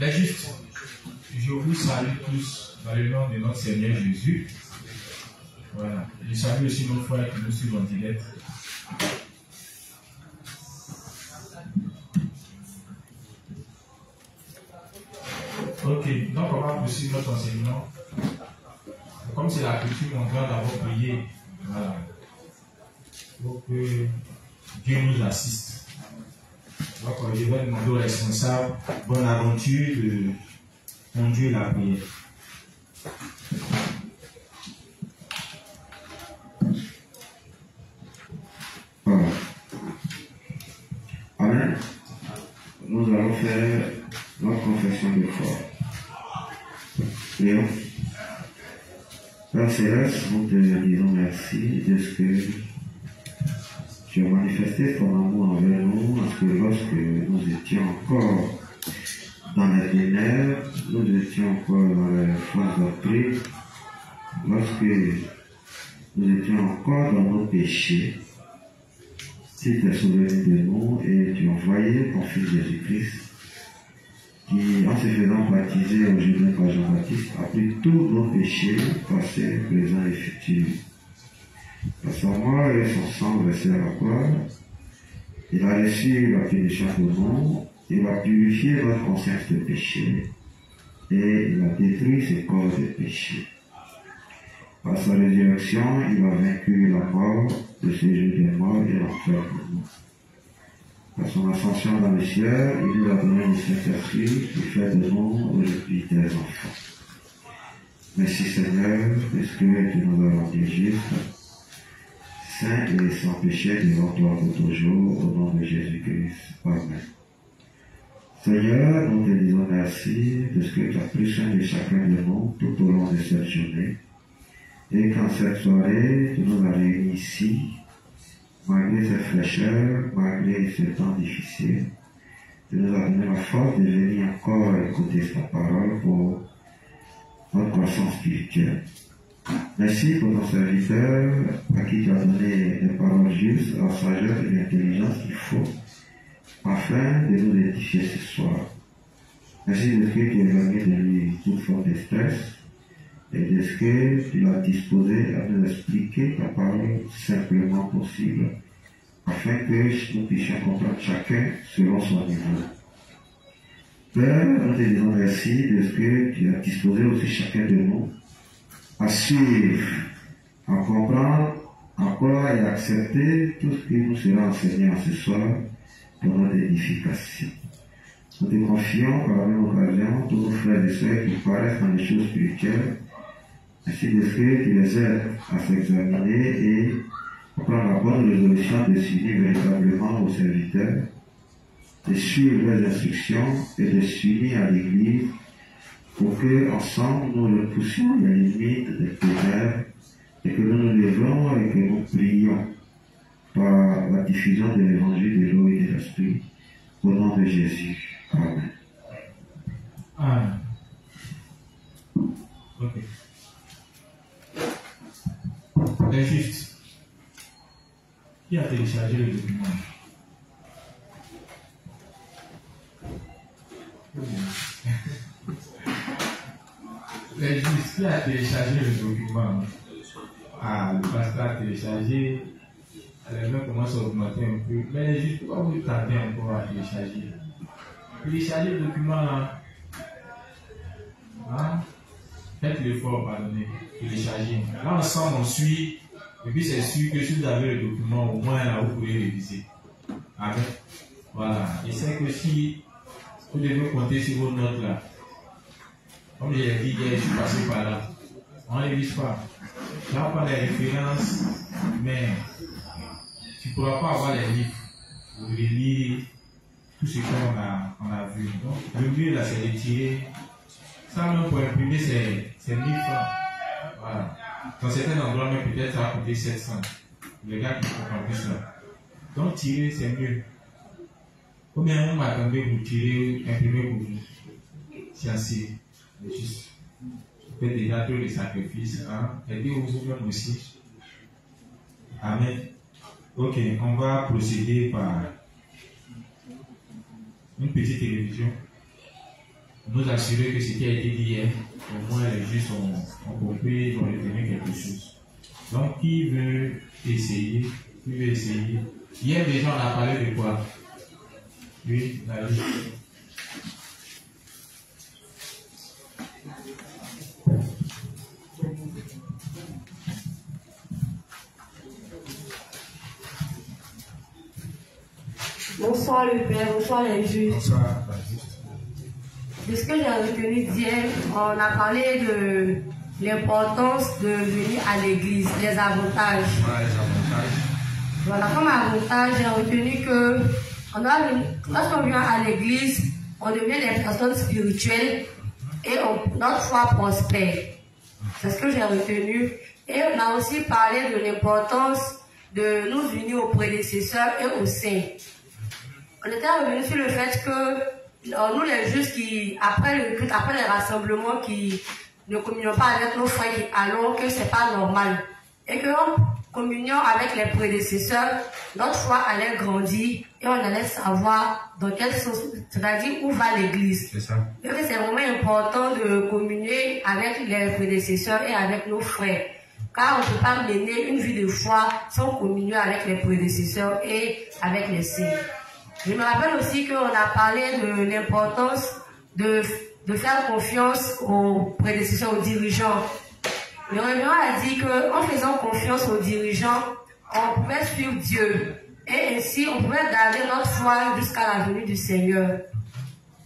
Mais juste, je vous salue tous dans le nom de notre Seigneur Jésus. Voilà. Je salue aussi nos frères qui nous suivent en direct. Ok, donc on va poursuivre notre enseignement. Comme c'est la culture, on doit d'abord prier. Voilà. Pour que Dieu nous assiste. Donc je vais demander aux responsables bonne aventure de conduire la prière. Amen. Nous allons faire notre confession de foi. Léon, Père Céleste, nous te disons merci de ce que tu as manifesté ton amour envers nous, parce que lorsque nous étions encore dans les ténèbres, nous étions encore dans les forces d'esprit, lorsque nous étions encore dans nos péchés, tu t'es souvenu de nous et tu as envoyé ton Fils Jésus-Christ, qui, en se faisant baptiser au Jourdain par Jean-Baptiste, a pris tous nos péchés, passés, présents et futurs. Par sa mort et son sang versé à la croix, il a reçu la punition pour nous, il a purifié notre conscience de péché, et il a détruit ses corps de péché. Par sa résurrection, il a vaincu la mort, le séjour des morts et l'enfer pour nous. Par son ascension dans le ciel, il nous a donné le Saint-Esprit qui fait de nous aujourd'hui des enfants. Merci Seigneur, parce que tu nous as rendus justes, saints et sans péché devant toi pour toujours, au nom de Jésus-Christ. Amen. Seigneur, nous te disons merci de ce que tu as pris soin de chacun de nous tout au long de cette journée. Et qu'en cette soirée, tu nous as réunis ici, malgré cette fraîcheur, malgré ce temps difficile, tu nous as donné la force de venir encore écouter ta parole pour notre croissance spirituelle. Merci pour ton serviteur à qui tu as donné des paroles justes, la sagesse et l'intelligence qu'il faut afin de nous édifier ce soir. Merci de ce que tu as éloigné de lui toute forme de stress et de ce que tu l'as disposé à nous expliquer ta parole simplement possible afin que nous puissions comprendre chacun selon son niveau. Père, nous te disons merci de ce que tu as disposé aussi chacun de nous à suivre, à comprendre, à croire et à accepter tout ce que nous sera enseigné en ce soir pour notre édification. Nous te confions par la même occasion tous nos frères et sœurs qui paraissent dans les choses spirituelles, ainsi de ce que tu les aides à s'examiner et à prendre la bonne résolution de s'unir véritablement aux serviteurs, de suivre leurs instructions et de s'unir à l'Église pour que, ensemble, nous repoussions les limites des ténèbres et que nous nous levons et que nous prions par la diffusion de l'évangile de l'eau et de l'esprit. Au nom de Jésus. Amen. Amen. Ok. C'est juste. Qui a téléchargé le document? C'est juste. Qui a téléchargé le document? Ah, le pasteur a téléchargé. Les gens commencent à augmenter un peu. Mais juste, pourquoi vous tardez encore à télécharger? Téléchargez le document là. Hein? Faites l'effort, pardonnez. Téléchargez. Là, ensemble, on suit. Et puis, c'est sûr que si vous avez le document, au moins là, vous pouvez réviser. Amen. Voilà. Et c'est que si vous devez compter sur vos notes là. Comme je l'ai dit hier, je suis passé par là. On ne révise pas. Il n'y a pas les références, mais tu ne pourras pas avoir les livres pour relire tout ce qu'on a vu. Donc, le mieux là, c'est de tirer. Ça, même pour imprimer, c'est 1000 francs. Voilà. Dans certains endroits, même peut-être ça va coûter 700. Les gars qui font en plus là. Donc, tirer, c'est mieux. Combien on m'attendait pour tirer, imprimer pour vous? C'est assez. Juste. Vous faites déjà tous les sacrifices. Hein? Aidez-vous même aussi. Amen. Ok, on va procéder par une petite télévision. nous assurer que ce qui a été dit hier, au moins les justes ont compris, ils ont retenu quelque chose. Donc, qui veut essayer? Qui veut essayer? Hier déjà, on a parlé de quoi? Oui, la liste. Bonsoir le Père, bonsoir les juges. Bonsoir, la juste. De ce que j'ai retenu d'hier, on a parlé de l'importance de venir à l'église, les avantages. Voilà les avantages. Voilà, comme avantage, j'ai retenu que lorsqu'on vient à l'église, on devient des personnes spirituelles et notre foi prospère. C'est ce que j'ai retenu. Et on a aussi parlé de l'importance de nous unir aux prédécesseurs et aux saints. On était revenu sur le fait que nous les justes qui, après le culte, après les rassemblements, qui ne communions pas avec nos frères, qui allons, que c'est pas normal. Et que en communion avec les prédécesseurs, notre foi allait grandir et on allait savoir dans quelle sens, c'est-à-dire où va l'église. C'est ça. Et que c'est vraiment important de communier avec les prédécesseurs et avec nos frères. Car on ne peut pas mener une vie de foi sans communier avec les prédécesseurs et avec les saints. Je me rappelle aussi qu'on a parlé de l'importance de faire confiance aux prédécesseurs, aux dirigeants. Le révérend a dit qu'en faisant confiance aux dirigeants, on pouvait suivre Dieu. Et ainsi, on pouvait garder notre foi jusqu'à la venue du Seigneur.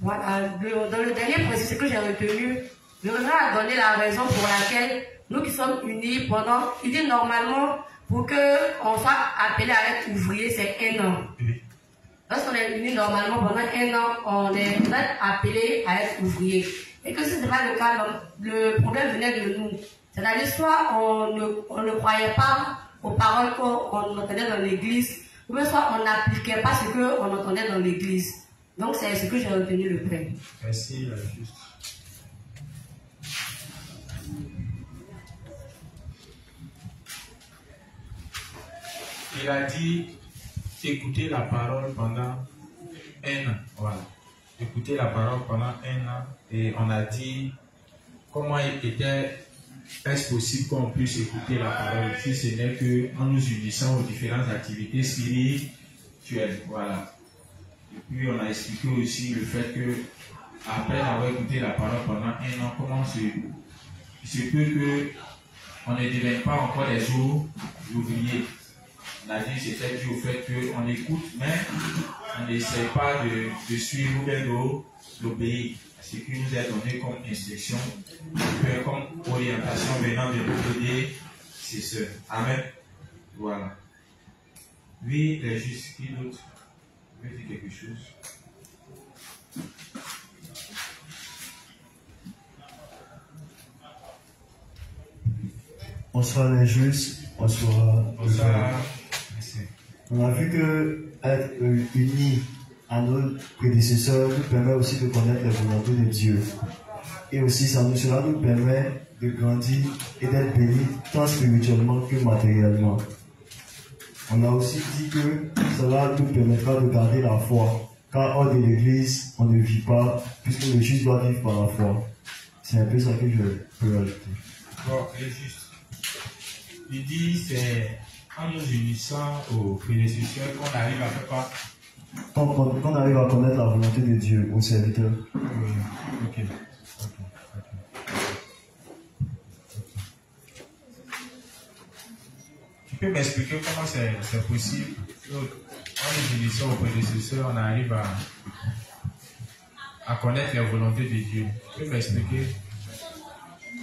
Voilà. Dans le dernier précis que j'ai retenu, le révérend a donné la raison pour laquelle nous qui sommes unis pendant, il dit normalement, pour qu'on soit appelé à être ouvrier, c'est 1 an. Lorsqu'on est unis normalement pendant 1 an, on est appelé à être ouvrier. Et que si ce n'est pas le cas, le problème venait de nous. C'est-à-dire, soit on ne croyait pas aux paroles qu'on entendait dans l'église, ou bien soit on n'appliquait pas ce qu'on entendait dans l'église. Donc c'est ce que j'ai retenu le Père. Merci, la juste. Il a dit écouter la parole pendant 1 an. Voilà. Écouter la parole pendant 1 an. Et on a dit comment est-ce possible qu'on puisse écouter la parole si ce n'est qu'en nous unissant aux différentes activités spirituelles. Voilà. Et puis on a expliqué aussi le fait que après avoir écouté la parole pendant 1 an, comment il se peut qu'on ne devienne pas encore des ouvriers. On a dit c'était dû au fait qu'on écoute, mais on n'essaie pas de suivre ou bien d'obéir à ce qui nous est donné comme instruction, comme orientation venant de nos prédécesseurs. Amen. Voilà. Oui, les justes, qui d'autre veut dire quelque chose? Bonsoir les justes, bonsoir. Bonsoir. On a vu que être unis à nos prédécesseurs nous permet aussi de connaître la volonté de Dieu. Et aussi, cela nous permet de grandir et d'être bénis tant spirituellement que matériellement. On a aussi dit que cela nous permettra de garder la foi. Car hors de l'église, on ne vit pas, puisque le juste doit vivre par la foi. C'est un peu ça que je peux ajouter. Bon, les justes. Il dit c'est en nous unissant aux prédécesseurs qu'on arrive à faire quoi? Qu'on arrive à connaître la volonté de Dieu aux serviteurs. Oui, ok. Tu peux m'expliquer comment c'est possible? En nous unissant aux prédécesseurs, on arrive à connaître la volonté de Dieu. Tu peux m'expliquer?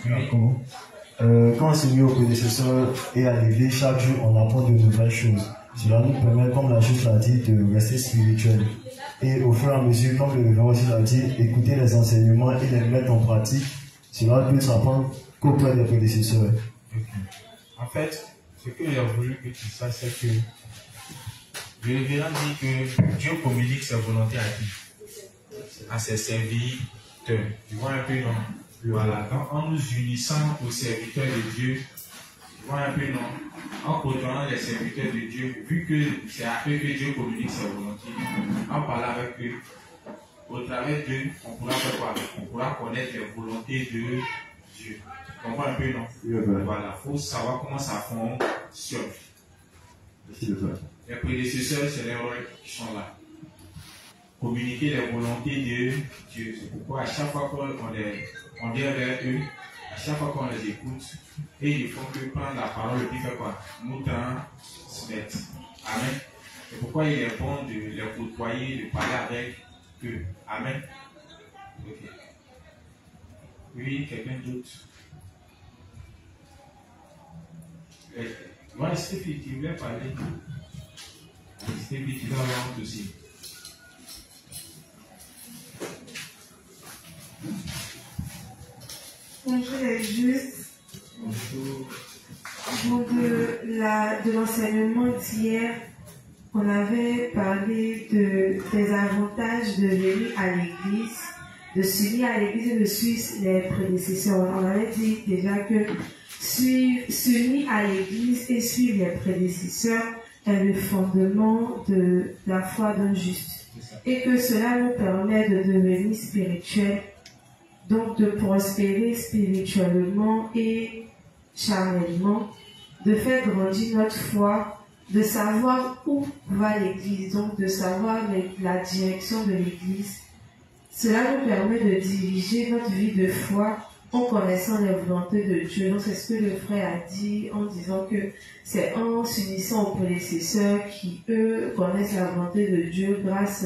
Oui. Comment? Quand on s'unit aux prédécesseurs et à l'église, chaque jour on apprend de nouvelles choses. Cela nous permet, comme la juste l'a dit, de rester spirituel. Et au fur et à mesure, comme le révérend aussi l'a dit, écouter les enseignements et les mettre en pratique, cela peut s'apprendre qu'auprès des prédécesseurs. Okay. En fait, ce que j'ai voulu que tu saches, c'est que le révérend dit que Dieu communique sa volonté à qui? À ses serviteurs. Tu vois un peu, non? Voilà, donc en nous unissant aux serviteurs de Dieu, tu vois un peu, non? En côtoyant les serviteurs de Dieu, vu que c'est à eux que Dieu communique sa volonté, en parlant avec eux, au travers d'eux, on pourra faire quoi? On pourra connaître les volontés de Dieu. Tu comprends un peu, non? Voilà, il faut savoir comment ça fonctionne. Les prédécesseurs, c'est les rôles qui sont là. Communiquer les volontés de Dieu. C'est pourquoi à chaque fois qu'on vient vers eux, à chaque fois qu'on les écoute, et ils font que prendre la parole et puis faire quoi? Nous transmettre. Amen. C'est pourquoi il est bon de les côtoyer, de parler avec eux. Amen. Okay. Oui, quelqu'un d'autre. Voilà, Stéphie, tu voulais parler. Stéphie, tu dois avoir honte aussi. Bonjour les justes. Bonjour. Donc de l'enseignement d'hier, on avait parlé des avantages de venir à l'église, de s'unir à l'église et de suivre les prédécesseurs. On avait dit déjà que s'unir à l'église et suivre les prédécesseurs est le fondement de la foi d'un juste. Et que cela nous permet de devenir spirituels, donc de prospérer spirituellement et charnellement, de faire grandir notre foi, de savoir où va l'église, donc de savoir la direction de l'église. Cela nous permet de diriger notre vie de foi en connaissant les volontés de Dieu. Donc c'est ce que le frère a dit en disant que c'est en s'unissant aux prédécesseurs qui, eux, connaissent la volonté de Dieu grâce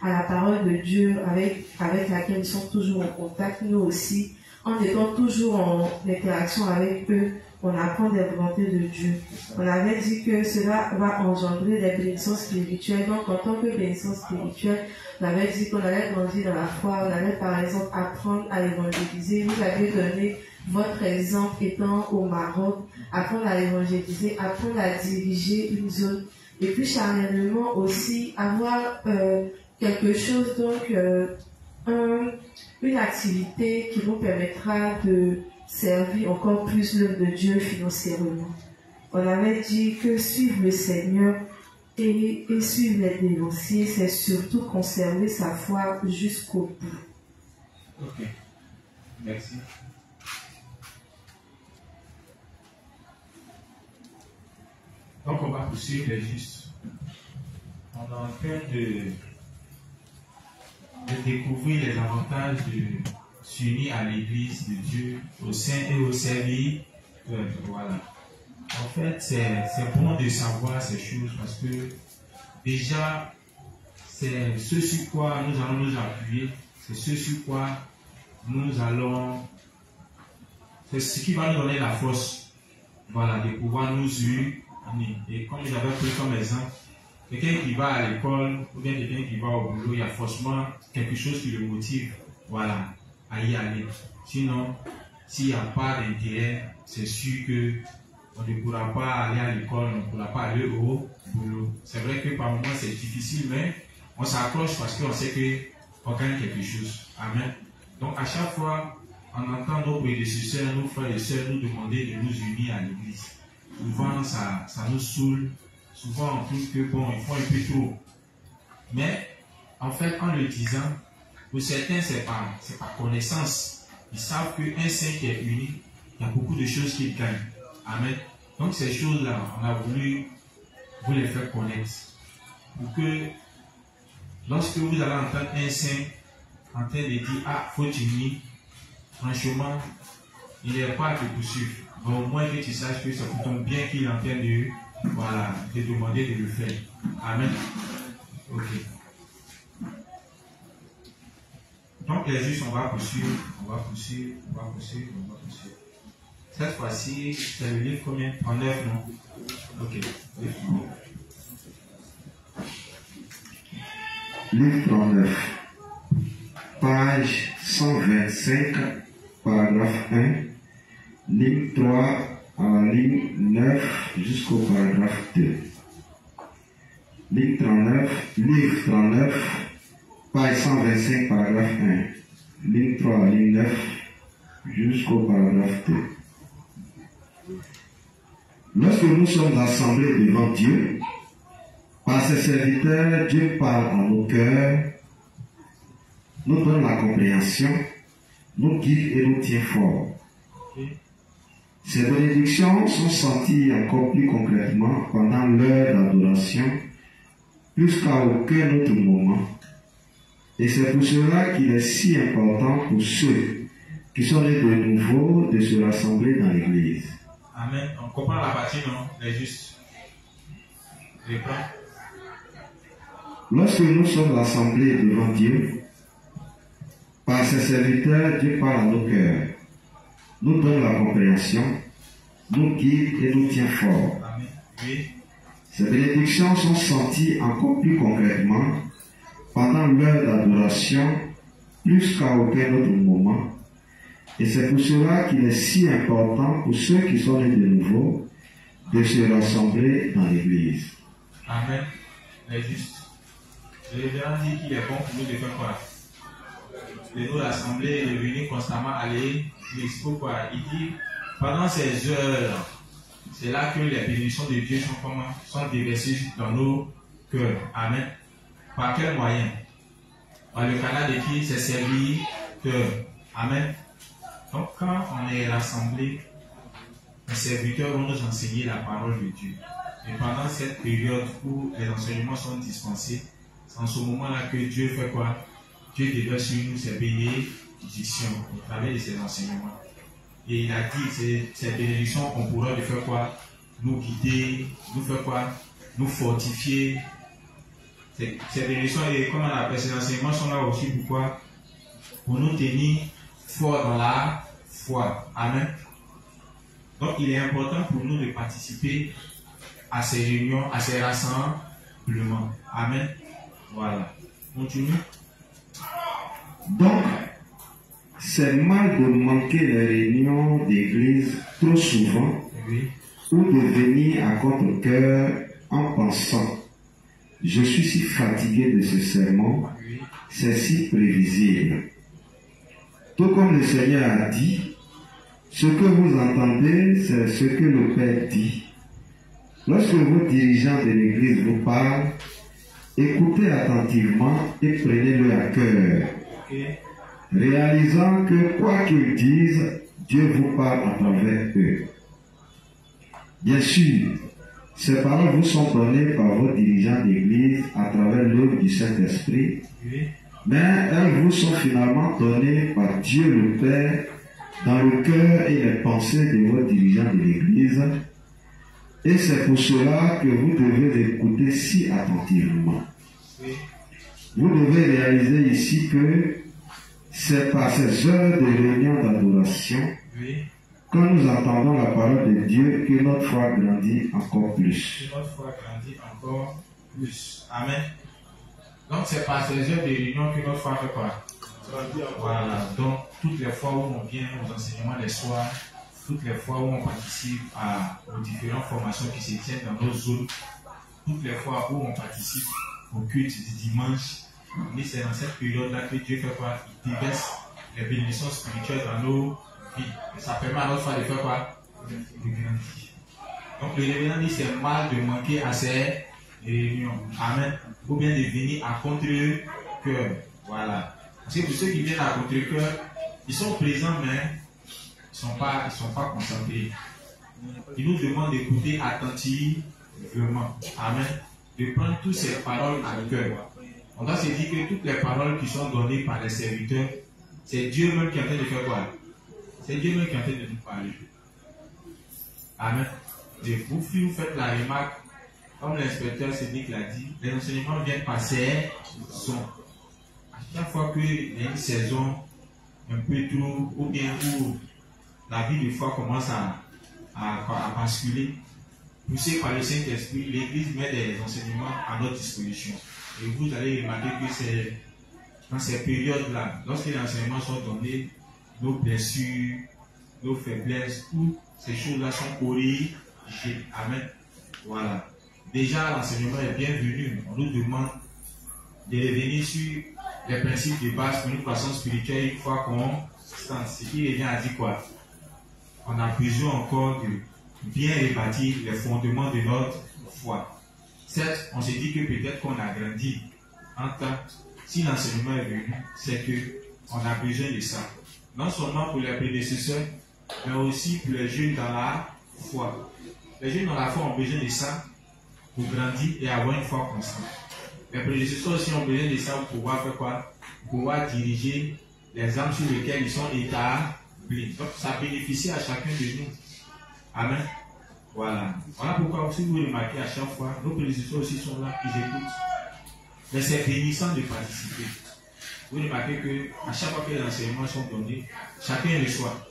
à la parole de Dieu avec laquelle ils sont toujours en contact. Nous aussi, en étant toujours en interaction avec eux, on apprend des volontés de Dieu. On avait dit que cela va engendrer des bénédictions spirituelles. Donc, en tant que bénédiction spirituelle, on avait dit qu'on allait grandir dans la foi. On allait, par exemple, apprendre à évangéliser. Vous avez donné votre exemple étant au Maroc. Apprendre à évangéliser, apprendre à diriger une zone. Et puis, charnellement aussi, avoir quelque chose, donc, une activité qui nous permettra de servir encore plus l'œuvre de Dieu financièrement. On avait dit que suivre le Seigneur et suivre les dénonciers, c'est surtout conserver sa foi jusqu'au bout. Ok, merci. Donc on va poursuivre les justes. On est en train de découvrir les avantages de s'unir à l'église de Dieu, au sein et au service. Voilà. En fait, c'est bon de savoir ces choses parce que déjà, c'est ce sur quoi nous allons nous appuyer, c'est ce sur quoi nous allons, c'est ce qui va nous donner la force, voilà, de pouvoir nous unir. Et comme j'avais pris comme exemple, quelqu'un qui va à l'école ou bien quelqu'un qui va au boulot, il y a forcément quelque chose qui le motive, voilà, à y aller. Sinon, s'il n'y a pas d'intérêt, c'est sûr que on ne pourra pas aller à l'école, on ne pourra pas aller au boulot. C'est vrai que par moments c'est difficile, mais on s'accroche parce qu'on sait qu'on gagne quelque chose. Amen. Donc à chaque fois, on entend nos prédécesseurs, nos frères et sœurs nous demander de nous unir à l'église. Souvent, ça nous saoule. Souvent, on trouve que bon, ils font un peu trop. Mais, en fait, en le disant, pour certains, c'est par connaissance. Ils savent qu'un saint qui est uni, il y a beaucoup de choses qu'il gagne. Amen. Donc, ces choses-là, on a voulu vous les faire connaître. Pour que, lorsque vous allez entendre un saint en train de dire, ah, faut unir, franchement, il n'est pas à te poursuivre. Mais au moins que tu saches que c'est pour ton bien qu'il est en train de, voilà, de demander de le faire. Amen. Ok. Donc les justes, on va poursuivre. Cette fois-ci, c'est le livre combien? En 9, non? Ok. Livre 39. Page 125, paragraphe 1, ligne 3 à la ligne 9 jusqu'au paragraphe 2. Ligne 39, livre 39, page 125, paragraphe 1, ligne 3 à la ligne 9 jusqu'au paragraphe 2. Lorsque nous sommes assemblés devant Dieu, par ses serviteurs, Dieu parle à nos cœurs nous donne la compréhension, nous guide et nous tient fort. Ces bénédictions sont senties encore plus concrètement pendant l'heure d'adoration, plus qu'à aucun autre moment. Et c'est pour cela qu'il est si important pour ceux qui sont nés de nouveau de se rassembler dans l'église. Amen. On comprend la partie, non? Les justes. Lorsque nous sommes rassemblés devant Dieu, par ses serviteurs, Dieu parle à nos cœurs, nous donne la compréhension, nous guide et nous tient fort. Amen. Oui. Ces bénédictions sont senties encore plus concrètement pendant l'heure d'adoration, plus qu'à aucun autre moment. Et c'est pour cela qu'il est si important pour ceux qui sont nés de nouveau de se rassembler dans l'église. Amen. Les justes. Le révérend dit qu'il est bon pour nous de faire quoi? De nous rassembler, de venir constamment à l'église. Pourquoi? Il dit, pendant ces heures, c'est là que les bénédictions de Dieu sont déversées dans nos cœurs. Amen. Par quel moyen? Par le canal de qui? C'est serviteur. Amen. Donc quand on est rassemblés, les serviteurs vont nous enseigner la parole de Dieu. Et pendant cette période où les enseignements sont dispensés, c'est en ce moment-là que Dieu fait quoi? Dieu déverse sur nous ses bénédictions au travers de ses enseignements. Et il a dit, ces bénédictions, on pourra de faire quoi? Nous guider, nous faire quoi? Nous fortifier. Ces bénédictions, et comme on appelle, ces enseignements sont là aussi pourquoi? Pour nous tenir forts dans la foi. Amen. Donc il est important pour nous de participer à ces réunions, à ces rassemblements. Amen. Voilà. Continue. Donc, c'est mal de manquer les réunions d'église trop souvent, Oui. ou de venir à contre-cœur en pensant « Je suis si fatigué de ce sermon, Oui. c'est si prévisible. » Tout comme le Seigneur a dit, ce que vous entendez, c'est ce que le Père dit. Lorsque vos dirigeants de l'église vous parlent, écoutez attentivement et prenez-le à cœur, Okay. réalisant que quoi qu'ils disent, Dieu vous parle à travers eux. Bien sûr, ces paroles vous sont données par vos dirigeants d'église à travers l'œuvre du Saint-Esprit, Oui. mais elles vous sont finalement données par Dieu le Père dans le cœur et les pensées de vos dirigeants de l'église, et c'est pour cela que vous devez écouter si attentivement. Oui. Vous devez réaliser ici que c'est par ces heures de réunion d'adoration, Oui. quand nous entendons la parole de Dieu, que notre foi grandit encore plus. Que notre foi grandit encore plus. Amen. Donc c'est par ces heures de réunion que notre foi fait quoi? Voilà. Donc toutes les fois où on vient aux enseignements les soirs, toutes les fois où on participe aux différentes formations qui se tiennent dans nos zones, toutes les fois où on participe au culte du dimanche, mais c'est dans cette période-là que Dieu fait quoi? Il déverse les bénédictions spirituelles dans nos vies. Et ça permet à notre foi de faire quoi? De grandir. Donc le révérend dit c'est mal de manquer à ces réunions. Amen. Ou bien de venir à contre-cœur. Voilà. Parce que pour ceux qui viennent à contre-cœur, ils sont présents mais ils sont pas concentrés. Il nous demande d'écouter attentivement. Amen. De prendre toutes ces paroles à cœur. On doit se dire que toutes les paroles qui sont données par les serviteurs, c'est Dieu même qui est en train de faire quoi? C'est Dieu même qui est en train de nous parler. Amen. Et vous faites la remarque, comme l'inspecteur Cédric l'a dit, les enseignements viennent par saison. À chaque fois qu'il y a une saison un peu trop, ou bien où la vie de foi commence à basculer, poussé par le Saint-Esprit, l'Église met des enseignements à notre disposition. Et vous allez remarquer que c'est dans ces périodes-là, lorsque les enseignements sont donnés, nos blessures, nos faiblesses, toutes ces choses-là sont corrigées. Amen. Voilà. Déjà, l'enseignement est bienvenu. On nous demande de revenir sur les principes de base pour une croissance spirituelle une fois constante. Ce qui revient à dire quoi? On a besoin encore de bien rebâtir les fondements de notre foi. Certes, on se dit que peut-être qu'on a grandi en tant si l'enseignement est venu, c'est qu'on a besoin de ça. Non seulement pour les prédécesseurs, mais aussi pour les jeunes dans la foi. Les jeunes dans la foi ont besoin de ça pour grandir et avoir une foi constante. Les prédécesseurs aussi ont besoin de ça pour pouvoir faire quoi? Pour pouvoir diriger les âmes sur lesquelles ils sont établis. Donc ça bénéficie à chacun de nous. Amen. Voilà. Voilà pourquoi, si vous remarquez à chaque fois, nos prédécesseurs aussi sont là, ils écoutent. Mais c'est bénissant de participer. Vous remarquez qu'à chaque fois que les enseignements sont donnés, chacun reçoit.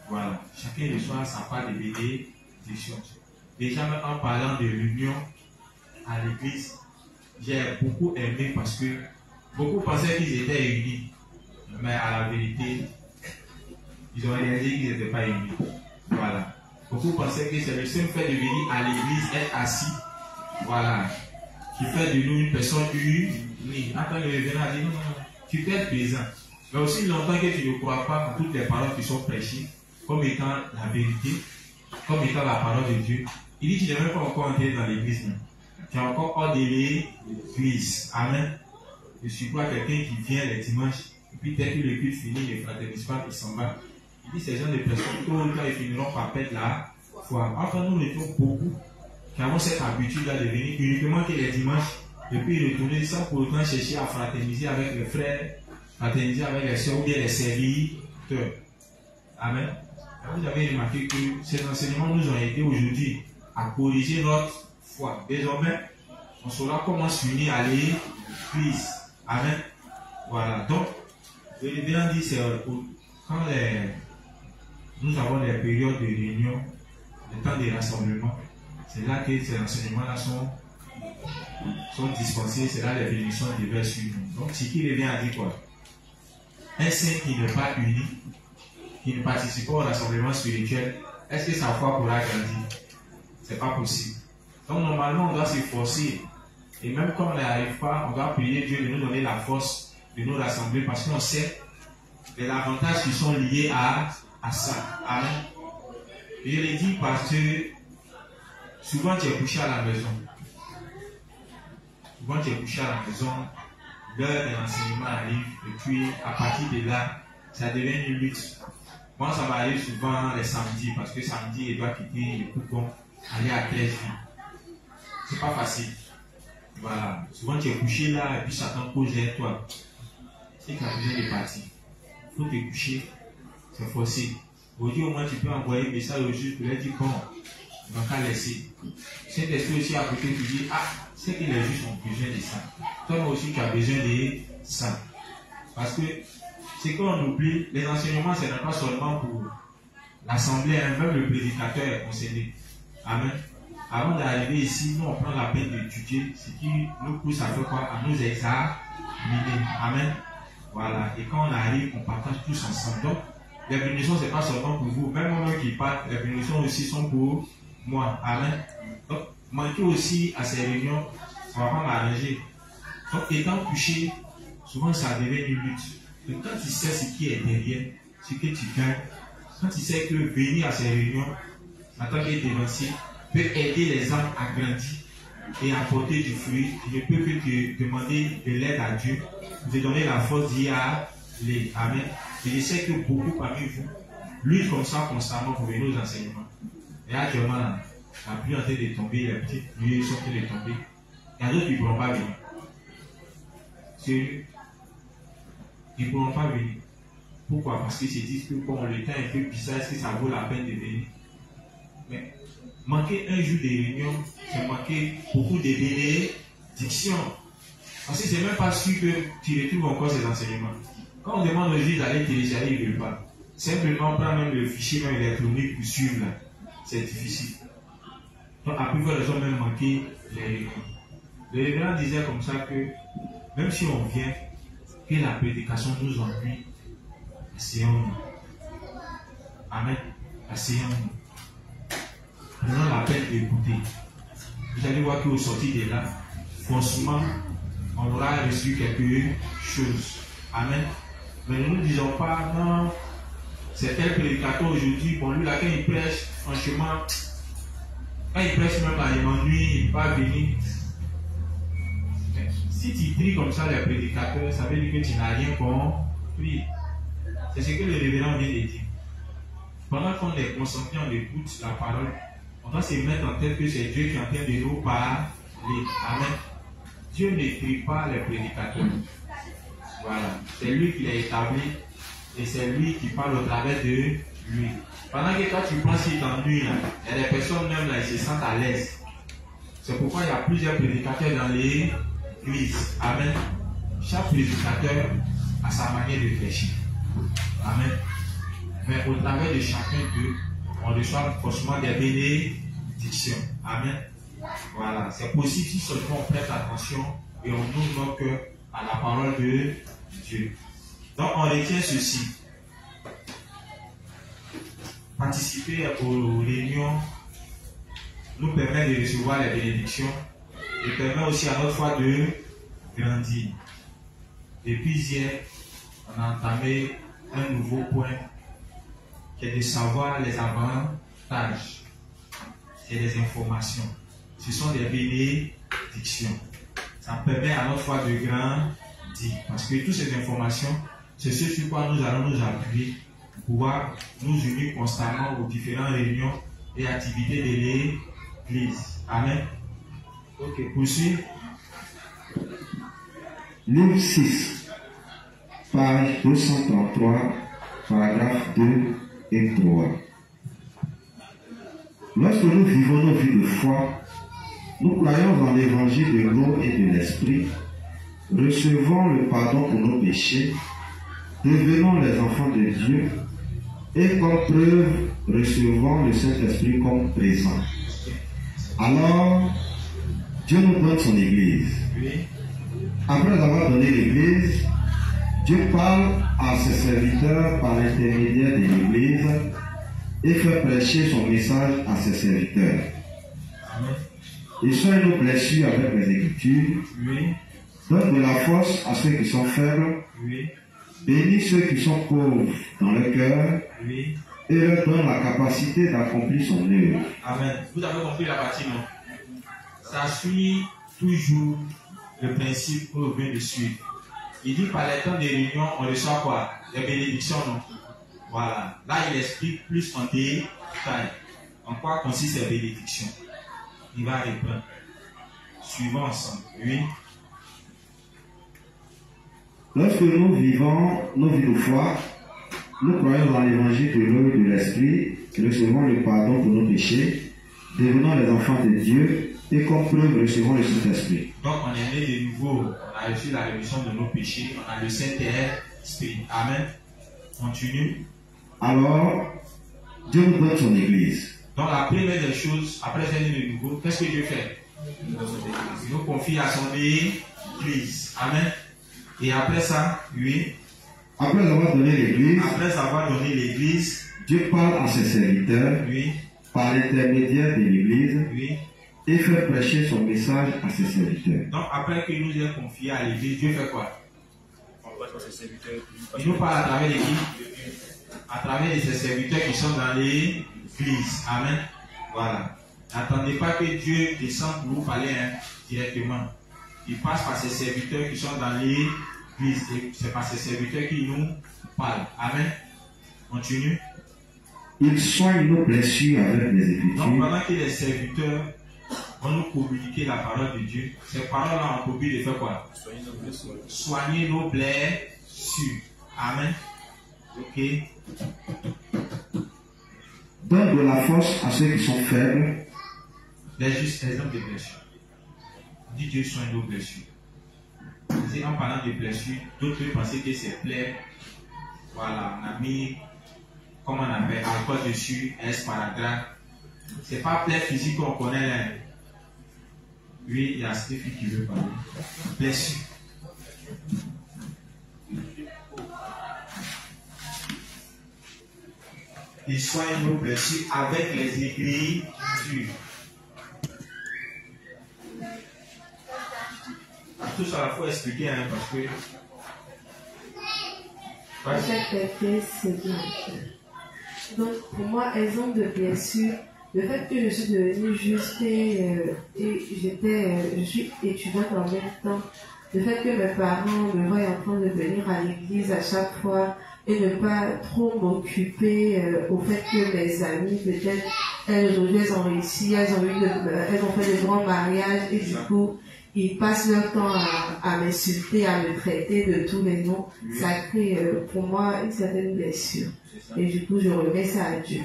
Voilà. Chacun reçoit sa part de bénédiction. Déjà, en parlant de l'union à l'église, j'ai beaucoup aimé parce que beaucoup pensaient qu'ils étaient unis. Mais à la vérité, ils ont réalisé qu'ils n'étaient pas unis. Voilà. Beaucoup pensaient que c'est le seul fait de venir à l'église, être assis, voilà, qui fait de nous une personne unie. Après le révérend a dit non, tu peux être présent. Mais aussi longtemps que tu ne crois pas en toutes les paroles qui sont prêchées, comme étant la vérité, comme étant la parole de Dieu, il dit tu n'es même pas encore entré dans l'église. Tu es encore hors de l'église. Amen. Je suis pas quelqu'un qui vient les dimanches, et puis dès que le culte finit, il ne fraternise pas, il s'en va. Il dit ces gens de personnes, tôt ou tard, ils finiront par perdre la foi. Enfin, nous étions beaucoup qui avons cette habitude-là de venir uniquement que les dimanches, et puis retourner sans pour autant chercher à fraterniser avec les frères, fraterniser avec les soeurs ou bien les serviteurs. Amen. Vous avez remarqué que ces enseignements nous ont aidés aujourd'hui à corriger notre foi. Désormais, on saura comment s'unir à l'église. Amen. Voilà. Donc, le révérend dit, c'est quand nous avons des périodes de réunion, le temps de rassemblement, c'est là que ces enseignements-là sont dispensés, c'est là les bénédictions déversent sur nous. Donc, ce qui revient à dire quoi? Un saint qui n'est pas uni, qui ne participe pas au rassemblement spirituel, est-ce que sa foi pourra grandir? C'est pas possible. Donc, normalement, on doit s'efforcer. Et même quand on n'arrive pas, on doit prier Dieu de nous donner la force de nous rassembler parce qu'on sait les avantages qui sont liés à ça. Amen. Et je l'ai dit parce que souvent tu es couché à la maison. Souvent tu es couché à la maison, l'heure de l'enseignement arrive, et puis à partir de là, ça devient une lutte. Moi, ça m'arrive souvent les samedis, parce que samedi, il doit quitter le coupon, aller à 13 filles. C'est pas facile. Voilà. Souvent tu es couché là, et puis Satan pose derrière toi. C'est que tu as besoin de partir. Il faut te coucher, c'est forcé. Aujourd'hui, au moins, tu peux envoyer un message au juge pour lui dire bon, il va pas laisser. Cet esprit aussi à côté, tu dis ah, c'est que les juges ont besoin de ça. Toi aussi, tu as besoin de ça. Parce que c'est qu'on oublie, les enseignements, ce n'est pas seulement pour l'assemblée, même le prédicateur est concerné. Amen. Avant d'arriver ici, nous, on prend la peine d'étudier ce qui nous pousse à faire quoi? À nous examiner. Amen. Voilà, et quand on arrive, on partage tous ensemble. Donc, les bénédictions, ce n'est pas seulement pour vous. Même moi qui parle, les bénédictions aussi sont pour moi. Amen. Donc, manquer aussi à ces réunions, ça ne va pas m'arranger. Donc, étant couché, souvent ça devient une lutte. Donc, quand tu sais ce qui est derrière, ce que tu gagnes, quand tu sais que venir à ces réunions, en tant qu'événementier, peut aider les âmes à grandir et à apporter du fruit, je ne peux que te demander de l'aide à Dieu, de donner la force d'y aller. Amen. Et je sais que beaucoup parmi vous luttent comme ça constamment pour venir aux enseignements. Et actuellement, la pluie est en train de tomber, les petites pluies sont en train de tomber. Il y a d'autres qui ne pourront pas venir. Sérieux. Ils ne pourront pas venir. Pourquoi? Parce qu'ils se disent que bon, le temps est un peu bizarre, est-ce que ça vaut la peine de venir? Mais manquer un jour de réunion, c'est manquer beaucoup de bénédictions. Parce que c'est même pas sûr que tu retrouves encore ces enseignements. Quand on demande aux juges d'aller télécharger, ils ne veulent pas. Simplement, on prend même le fichier même électronique pour suivre là. C'est difficile. Donc, à plus forte raison, même manquer les réunions. Le révérend disait comme ça que même si on vient, que la prédication nous ennuie, asseyons-nous. Amen. Asseyons-nous. Prenons la peine d'écouter. Vous allez voir qu'au sortir de là, forcément, on aura reçu quelque chose. Amen. Mais ne nous disons pas, non, c'est tel prédicateur aujourd'hui, bon, lui là, quand il prêche, franchement, quand il prêche même là, il m'ennuie, il ne peut pas venir. Si tu tries comme ça les prédicateurs, ça veut dire que tu n'as rien compris. C'est ce que le révérend vient de dire. Pendant qu'on est concentré, on écoute la parole, on doit se mettre en tête que c'est Dieu qui est en train de nous parler. Amen. Dieu ne trie pas les prédicateurs. Voilà. C'est lui qui l'a établi et c'est lui qui parle au travers de lui. Pendant que toi tu penses qu'il t'ennuie, il y a des personnes même là, ils se sentent à l'aise. C'est pourquoi il y a plusieurs prédicateurs dans l'église. Amen. Chaque prédicateur a sa manière de prêcher. Amen. Mais au travers de chacun d'eux, on reçoit forcément des bénédictions. Amen. Voilà. C'est possible si seulement on prête attention et on ouvre nos cœurs à la parole de Dieu. Donc on retient ceci. Participer aux réunions nous permet de recevoir les bénédictions et permet aussi à notre foi de grandir. Depuis hier, on a entamé un nouveau point qui est de savoir les avantages. C'est des informations. Ce sont des bénédictions. Ça permet à notre foi de grandir. Parce que toutes ces informations, c'est ce sur quoi nous allons nous appuyer pour pouvoir nous unir constamment aux différentes réunions et activités de l'Église. Amen. Ok, poursuivre. Livre 6, page 233, paragraphes 2 et 3. Lorsque nous vivons nos vies de foi, nous croyons en l'évangile de l'eau et de l'esprit, recevons le pardon pour nos péchés, devenons les enfants de Dieu et comme preuve, recevons le Saint-Esprit comme présent. Alors, Dieu nous donne son Église. Après avoir donné l'Église, Dieu parle à ses serviteurs par l'intermédiaire de l'Église et fait prêcher son message à ses serviteurs. Il soigne nos blessures avec les Écritures, donne de la force à ceux qui sont faibles, bénit ceux qui sont pauvres dans le cœur et leur donne la capacité d'accomplir son œuvre. Amen. Vous avez compris la partie, non? Ça suit toujours le principe qu'on vient de suivre. Il dit par les temps de réunion, on reçoit quoi? Les bénédictions, non? Voilà. Là, il explique plus en détail en quoi consistent ces bénédictions. Il va répondre. Suivons ensemble. Oui. Lorsque nous vivons nos vies de foi, nous croyons dans l'évangile de l'eau et de l'esprit, recevons le pardon pour nos péchés, devenons les enfants de Dieu et comme preuve recevons le Saint-Esprit. Donc on est né de nouveau, on a reçu la rémission de nos péchés, on a le Saint-Esprit. Amen. Continue. Alors, Dieu nous donne son Église. Donc la première des choses, après être né de nouveau, qu'est-ce que Dieu fait? Il nous confie à son Église. Amen. Et après ça, oui. Après avoir donné l'Église, Dieu parle à ses serviteurs, oui, par l'intermédiaire de l'Église, oui, et fait prêcher son message à ses serviteurs. Donc après qu'il nous ait confié à l'Église, Dieu fait quoi? Il nous parle à travers l'Église, à travers ses serviteurs qui sont dans l'Église. Amen. Voilà. N'attendez pas que Dieu descende pour vous parler directement. Il passe par ses serviteurs qui sont dans l'Église. C'est par ses serviteurs qui nous parlent. Amen. Continue. Il soigne nos blessures avec les Écritures. Donc pendant que les serviteurs vont nous communiquer la parole de Dieu, ces paroles-là ont pour but de faire quoi? Soigner nos blessures. Amen. Ok. Donne de la force à ceux qui sont faibles. Les justes exemples de blessures. Dit Dieu soigne nos blessures. C'est en parlant de blessures, d'autres peuvent penser que c'est plaie. Voilà, on a mis, comme on appelle, alcool dessus, esparadrap. C'est pas plaie physique qu'on connaît là. Oui, il y a Stéphie qui veut parler. Blessure. Il soigne nos blessures avec les Écritures. Tout ça, il faut expliquer, hein, parce que. C'est bien. Donc, pour moi, exemple de blessure, le fait que je suis devenue juste et je suis étudiante en même temps le fait que mes parents me voient en train de venir à l'église à chaque fois et ne pas trop m'occuper au fait que mes amies, peut-être, elles ont réussi, elles ont fait de grands mariages et du coup, ils passent leur temps à m'insulter, à me traiter de tous les noms. Ça crée pour moi une certaine blessure. Et du coup, je remets ça à Dieu.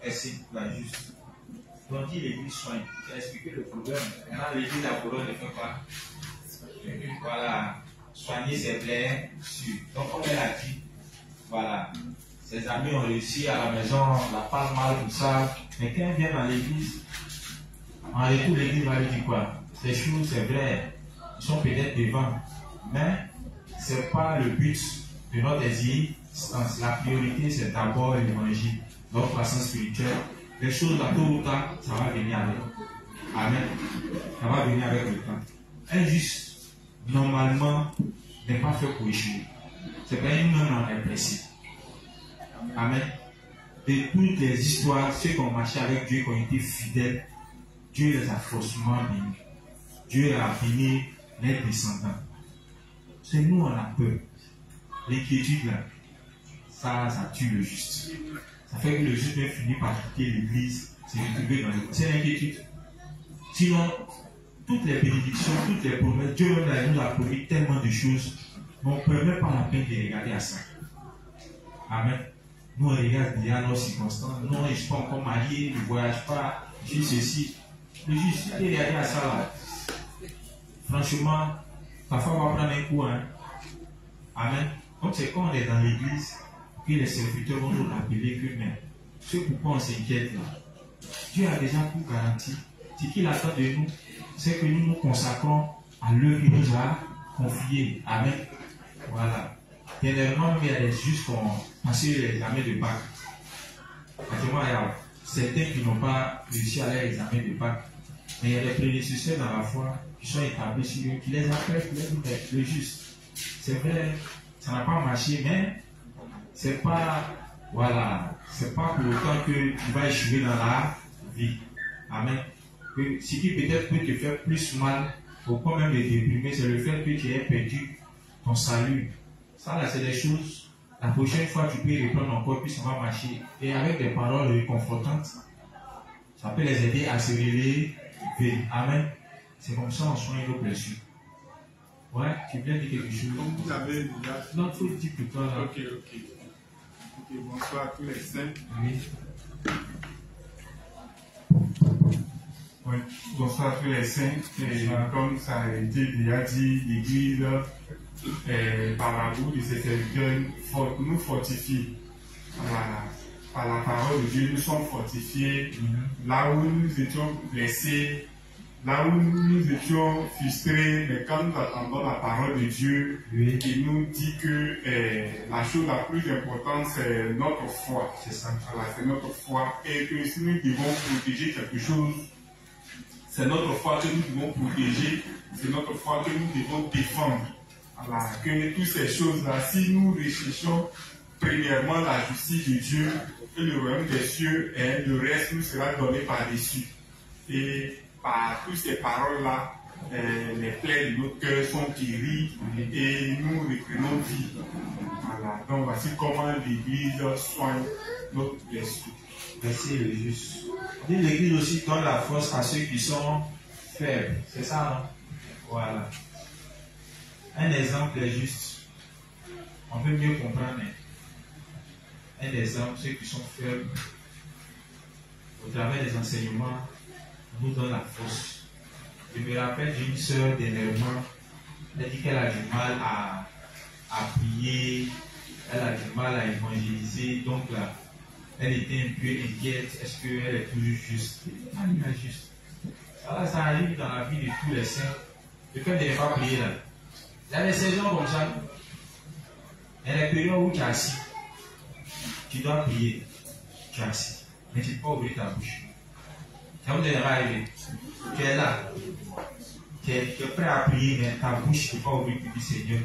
Merci, juste. Donc, l'église soigne. Tu as expliqué le problème. Maintenant, l'église à Boulogne ne fait pas. Voilà. Soigner ses plaies. Donc, comme elle a dit, voilà. Ses amis ont réussi à la maison, la parle mal, tout ça. Mais quand elle vient dans l'église, en retour, l'église va lui dire quoi? Ces choses, c'est vrai. Ils sont peut-être devant. Mais ce n'est pas le but de notre existence. La priorité, c'est d'abord l'évangile. Notre croissance spirituelle. Les choses, là, tôt ou tard, ça va venir avec. Amen. Ça va venir avec le temps. Un juste, normalement, n'est pas fait pour échouer. C'est pas une main dans les principes. Amen. De toutes les histoires, ceux qui ont marché avec Dieu, qui ont été fidèles, Dieu les a forcément bénis. Dieu a béni les descendants. C'est nous, on a peur. L'inquiétude, là, ça tue le juste. Ça fait que le juste finit par quitter l'église, se retrouver dans le... C'est l'inquiétude. Sinon, toutes les bénédictions, toutes les promesses, Dieu nous a promis tellement de choses, mais on ne peut même pas la peine de regarder à ça. Amen. Nous, on regarde déjà nos circonstances. Non, je ne suis pas encore marié, je ne voyage pas, je suis ceci. Le juste, il regarder à ça là. Franchement, parfois on va prendre un coup. Hein. Amen. Donc c'est quand on est dans l'église que les serviteurs vont nous rappeler que mais ce pourquoi on s'inquiète là, Dieu a déjà tout garanti. Ce qu'il attend de nous, c'est que nous nous consacrons à l'œuvre qu'il nous a confiée. Amen. Voilà. Dernièrement, il y a des justes qui ont passé l'examen de bac. Actuellement, il y a certains qui n'ont pas réussi à l'examen de bac. Mais il y a des prédécesseurs dans la foi qui sont établis sur eux, qui les appellent, qui les disent le juste. C'est vrai, ça n'a pas marché, mais c'est pas, voilà, c'est pas pour autant que tu vas échouer dans la vie. Amen. Ce qui peut-être peut te faire plus mal, au point même de déprimer, c'est le fait que tu aies perdu ton salut. Ça, là, c'est des choses. La prochaine fois, tu peux reprendre encore, puis ça va marcher. Et avec des paroles réconfortantes, ça peut les aider à se relever. Amen. C'est comme ça on soigne nos blessures. Ouais, tu viens de dire quelque chose. Comme vous avez déjà. Non, il faut le dire plus tard. Là. Ok. Bonsoir à tous les saints. Oui. Ouais. Bonsoir à tous les saints. Et comme ça a été déjà dit, l'Église, par la route de ses serviteurs, nous fortifie. Par la parole de Dieu, nous sommes fortifiés. Là où nous étions blessés, là où nous étions frustrés, mais quand nous attendons la parole de Dieu, qui nous dit que la chose la plus importante, c'est notre foi. C'est ça. Voilà, c'est notre foi. Et que si nous devons protéger quelque chose, c'est notre foi que nous devons protéger, c'est notre foi que nous devons défendre. Voilà, que toutes ces choses-là, si nous recherchons premièrement la justice de Dieu et le royaume des cieux, et le reste nous sera donné par-dessus. Et par toutes ces paroles-là, les plaies de notre cœur sont guéries et nous reprenons vie. Voilà. Donc voici comment l'Église soigne notre blessure. Merci le juste. L'Église aussi donne la force à ceux qui sont faibles. C'est ça, non? Voilà. Un exemple est juste. On peut mieux comprendre. Un exemple, ceux qui sont faibles, au travers des enseignements, on nous donne la force. Je me rappelle d'une sœur dernièrement, elle dit qu'elle a du mal à prier, elle a du mal à évangéliser, donc là, elle était un peu inquiète, est-ce qu'elle est toujours juste? Elle est juste. Ça arrive dans la vie de tous les saints. Le fait de ne pas prier là. Il y a des saisons comme ça. Il y a des périodes où tu es assis. Tu dois prier. Tu es assis. Mais tu ne peux pas ouvrir ta bouche. Ça vous est arrivé. Tu es là. Tu es prêt à prier, mais ta bouche ne peut pas ouvrir. Tu dis Seigneur,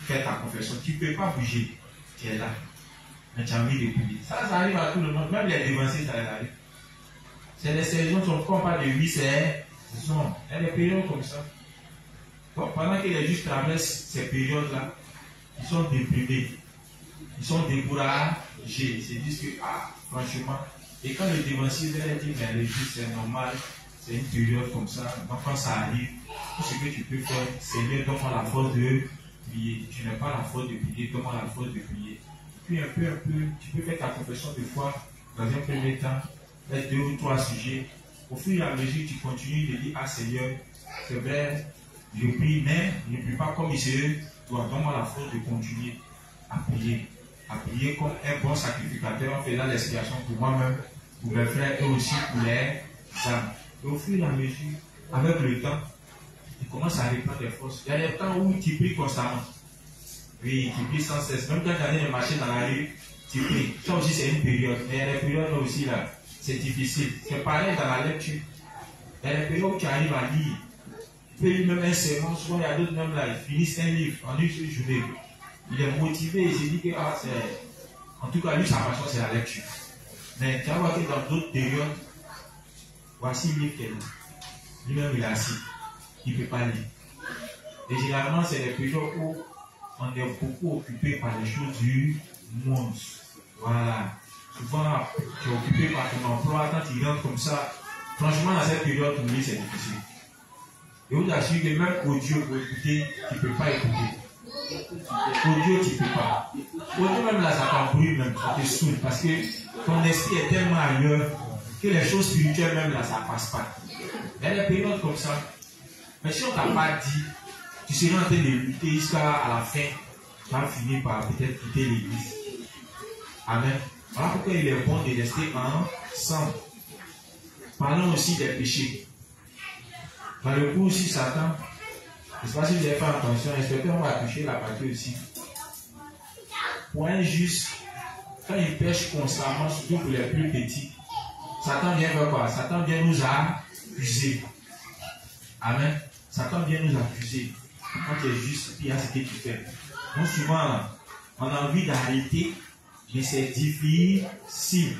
fais ta confession. Tu ne peux pas bouger. Tu es là. Mais tu as envie de prier. Ça arrive à tout le monde. Même les dévancés, ça arrive. C'est des saisons, quand on parle de vie, c'est il y a des périodes comme ça. Donc, pendant que les juges traversent ces périodes-là, ils sont déprimés, ils sont découragés, ils se disent que, franchement, et quand le dévancier leur dit, mais les juges, c'est normal, c'est une période comme ça, donc quand ça arrive, tout ce que tu peux faire, Seigneur, donne-moi la force de prier. Tu n'as pas la force de prier, donne-moi la force de prier. Puis un peu, tu peux faire ta confession de foi dans un premier temps, faire 2 ou 3 sujets. Au fur et à mesure, tu continues de dire, Seigneur, c'est vrai, je prie, mais je ne prie pas comme il se doit. Donne-moi la force de continuer à prier comme un bon sacrificateur en faisant l'expiation pour moi-même, pour mes frères et aussi pour les âmes. Et au fur et à mesure, avec le temps, tu commences à reprendre des forces. Il y a des temps où tu pries constamment. Oui, tu pries sans cesse. Même quand tu as marché dans la rue, tu pries. Ça aussi, c'est une période. Mais il y a des périodes aussi, là, c'est difficile. C'est pareil dans la lecture. Il y a des périodes où tu arrives à lire. Tu peux lire même un sermon. Souvent, il y a d'autres même là, ils finissent un livre en une seule journée. Il est motivé, il se dit que, en tout cas, lui, sa passion, c'est la lecture. Mais tu vas voir que dans d'autres périodes, voici le livre qu'il a. Lui-même, il est assis. Il ne peut pas lire. Et généralement, c'est les périodes où on est beaucoup occupé par les choses du monde. Voilà. Souvent, tu es occupé par ton emploi, quand tu rentres comme ça. Franchement, dans cette période, pour lui, c'est difficile. Et vous assure que même audio pour écouter, tu ne peux pas écouter. Audio, tu ne peux pas. Audio, même là, ça t'embrouille, même, ça te saoule. Parce que ton esprit est tellement ailleurs que les choses spirituelles, même là, ça ne passe pas. Il y a des périodes comme ça. Mais si on ne t'a pas dit, tu seras en train de lutter jusqu'à la fin, tu vas finir par peut-être quitter l'église. Amen. Voilà pourquoi il est bon de rester ensemble. Parlons aussi des péchés. Dans le coup aussi, Satan, je ne sais pas si vous avez fait attention, j'espère qu'on va toucher la partie aussi. Pour un juste, quand il pêche constamment, surtout pour les plus petits, Satan vient faire quoi? Satan vient nous accuser. Amen. Satan vient nous accuser. Quand tu es juste, il y a ce que tu fais. Donc souvent, on a envie d'arrêter, mais c'est difficile.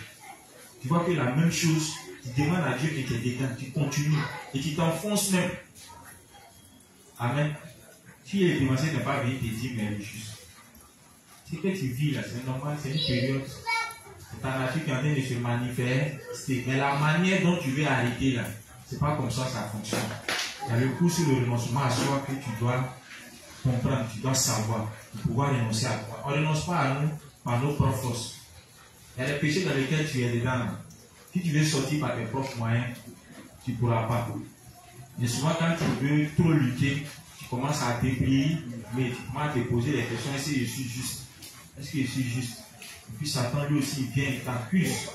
Tu vois que la même chose, tu demandes à Dieu que tu dégages, tu continues et tu t'enfonces même. Amen. Si les dévanciers n'ont pas venu te dire, mais elle est juste. Ce que tu vis là, c'est normal, c'est une période. C'est ta nature qui est en train de se manifester. Mais la manière dont tu veux arrêter là, c'est pas comme ça fonctionne. Il y a le coup sur le renoncement à soi que tu dois comprendre, tu dois savoir, pour pouvoir renoncer à toi. On ne renonce pas à nous par nos propres forces. Il y a des péchés dans lesquels tu es dedans. Si tu veux sortir par tes propres moyens, tu ne pourras pas. Mais souvent, quand tu veux trop lutter, tu commences à te plier, mais tu commences à te poser des questions. Est-ce que je suis juste? Est-ce que je suis juste? Et puis Satan lui aussi vient, il t'accuse,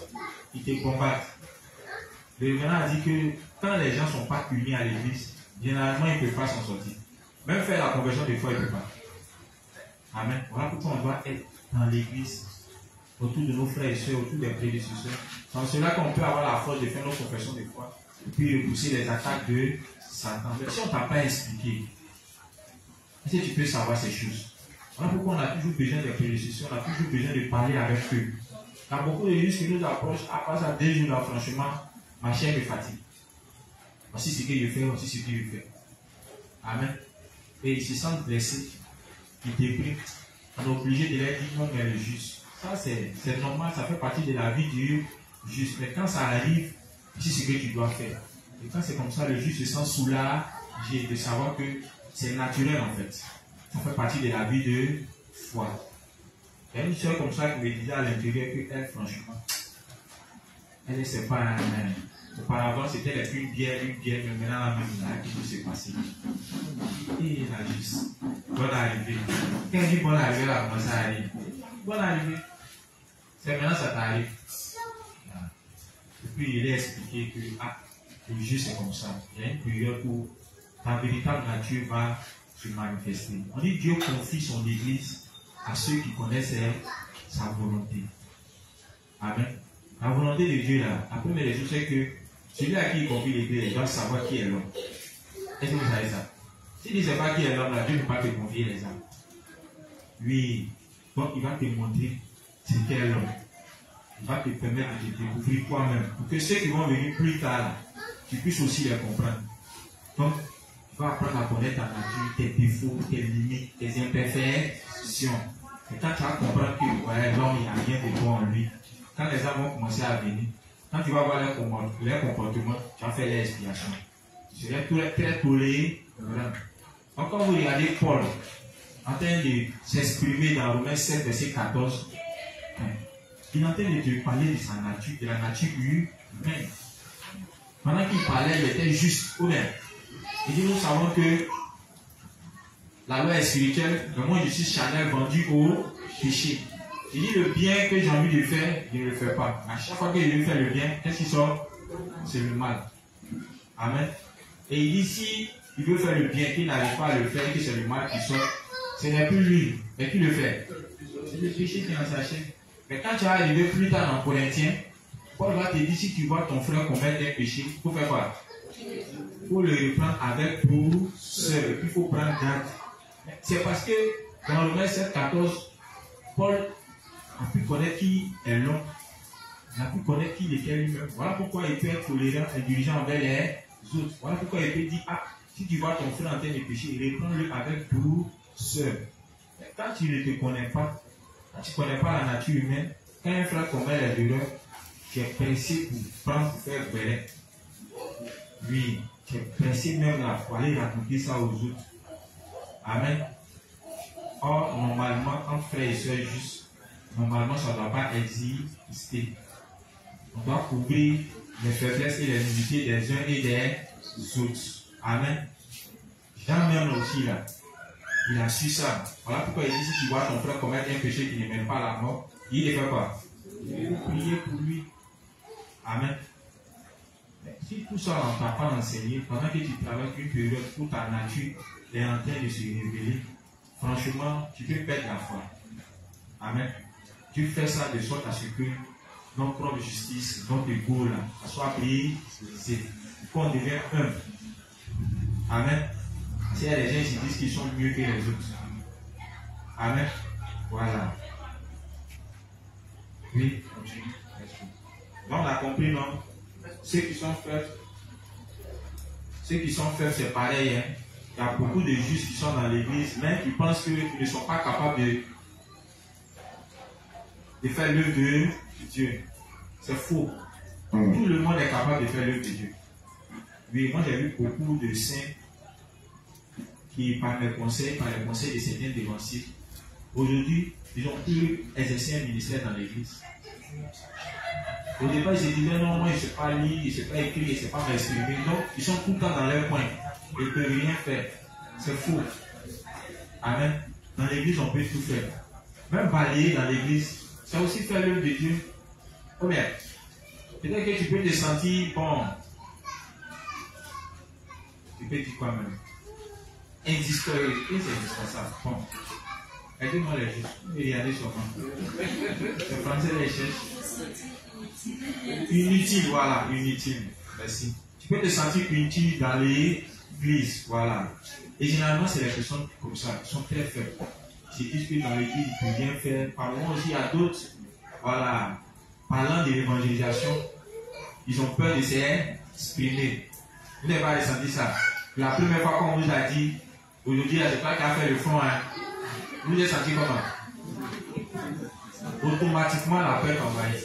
il te combat. Le révérend a dit que quand les gens ne sont pas unis à l'église, généralement ils ne peuvent pas s'en sortir. Même faire la conversion des fois, ils ne peuvent pas. Amen. Voilà pourquoi on doit être dans l'église, autour de nos frères et sœurs, autour des prédécesseurs. C'est cela qu'on peut avoir la force de faire nos confessions des fois, et puis repousser les attaques de Satan. Mais si on ne t'a pas expliqué, est-ce que tu peux savoir ces choses? Voilà pourquoi on a toujours besoin des prédécesseurs, on a toujours besoin de parler avec eux. Il y a beaucoup de gens qui nous approchent, à part ça, 2 jours là, franchement, ma chair me fatigue. Voici ce que je fais, voici ce que je fais. Amen. Et ils se sentent blessés, ils dépriment. On est obligé de leur dire non, mais le juste. Ça, c'est normal, ça fait partie de la vie du juste. Mais quand ça arrive, c'est ce que tu dois faire. Et quand c'est comme ça, le juste se sent soulagé de savoir que c'est naturel en fait. Ça fait partie de la vie de foi. Il y a une soeur comme ça qui me disait à l'intérieur qu'elle, franchement, elle ne sait pas. Auparavant, c'était une bière, mais maintenant, la même là, qui peut se passer. Et la juste. Bonne arrivée. Quand elle dit bonne arrivée, là, comment ça arrive? Bonne arrivée. C'est maintenant ça t'arrive. Et puis, il a expliqué que, le juste c'est comme ça. Il y a une période où ta véritable nature va se manifester. On dit Dieu confie son église à ceux qui connaissent sa volonté. Amen. La volonté de Dieu là, la première des choses c'est que celui à qui il confie l'église, il doit savoir qui est l'homme. Est-ce que vous savez ça? S'il ne sait pas qui est l'homme là, Dieu ne peut pas te confier les âmes. Oui, donc il va te montrer ce qu'est l'homme. Il va te permettre de te découvrir toi-même. Pour que ceux qui vont venir plus tard, tu puisses aussi les comprendre. Donc, Tu vas apprendre à connaître ta nature, tes défauts, tes limites, tes imperfections. Et quand tu vas comprendre que l'homme, il n'y a rien de bon en lui, quand les âmes vont commencer à venir, quand tu vas voir leur comportement, tu vas faire l'expiation. Tu serais très toléré. Donc, quand vous regardez Paul en train de s'exprimer dans Romains 7, verset 14, il est en train de te parler de sa nature, de la nature humaine. Pendant qu'il parlait, il était juste honnête. Il dit, nous savons que la loi est spirituelle, mais moi je suis charnel, vendu au péché. Il dit, le bien que j'ai envie de faire, je ne le fais pas. À chaque fois que je veux faire le bien, qu'est-ce qui sort? C'est le mal. Amen. Et il dit, si il veut faire le bien, qu'il n'arrive pas à le faire, que c'est le mal qui sort, ce n'est plus lui, mais qui le fait? C'est le péché qui est en sa chair. Mais quand tu vas arriver plus tard dans Corinthiens, Paul va te dire, si tu vois ton frère commettre un péché, il faut faire quoi? Il faut le reprendre avec douceur. Il faut prendre garde. C'est parce que dans le Romains 7, 14, Paul a pu connaître qui est l'homme. Il a pu connaître qui il était lui-même. Voilà pourquoi il peut être tolérant et dirigeant envers les autres. Voilà pourquoi il peut dire, ah, si tu vois ton frère en train de pécher, reprends-le avec douceur. Quand tu ne te connais pas, quand tu ne connais pas la nature humaine, quand un frère commet les erreurs, tu es pressé pour prendre, pour faire vrai. Oui, tu es pressé même là pour aller raconter ça aux autres. Amen. Or, normalement, entre frères et sœurs justes, normalement, ça ne doit pas exister. On doit couvrir les faiblesses et les limités des uns et des autres. Amen. Jean même aussi là, il a su ça. Voilà pourquoi il dit, si tu vois ton frère commettre un péché qui ne mène pas à la mort, il fait quoi? Il faut prier pour lui. Amen. Mais si tout ça on ne t'a pas enseigné, pendant que tu travailles une période où ta nature est en train de se révéler, franchement, tu peux perdre la foi. Amen. Tu fais ça de sorte à ce que notre propre justice, notre ego là, soit brisé, qu'on devienne humble. Amen. S'il y a des gens qui disent qu'ils sont mieux que les autres. Amen. Voilà. Oui, continue. Donc on a compris, non? Ceux qui sont faibles, c'est pareil. Hein? Il y a beaucoup de justes qui sont dans l'église, mais qui pensent qu'ils ne sont pas capables de faire l'œuvre de Dieu. C'est faux. Tout le monde est capable de faire l'œuvre de Dieu. Oui, moi j'ai vu beaucoup de saints qui, par les conseils de certains dévanciers, aujourd'hui, ils ont pu exercer un ministère dans l'église. Au départ, ils se disaient non, moi je ne sais pas lire, je ne sais pas écrire, je ne sais pas m'exprimer. Donc, ils sont tout le temps dans leur coin. Ils ne peuvent rien faire. C'est faux. Amen. Dans l'église, on peut tout faire. Même balayer dans l'église, c'est aussi faire l'œuvre de Dieu. Oh bien, peut-être que tu peux te sentir, bon, tu peux dire quoi même? Indispensable. Qu'est-ce que c'est indispensable? Bon. Aidez-moi les choses. Regardez sur moi. Le français les cherche. Inutile, voilà, inutile. Merci. Tu peux te sentir inutile dans l'église, voilà. Et généralement, c'est les personnes comme ça, qui sont très faibles. Ils se disent que dans l'église, ils ne peuvent rien faire. Parlons aussi à d'autres, voilà. Parlant de l'évangélisation, ils ont peur de s'exprimer. Vous n'avez pas ressenti ça. La première fois qu'on vous a dit, aujourd'hui, c'est toi qui as fait le front, hein. Vous avez senti comment? Automatiquement, la peur t'envahit.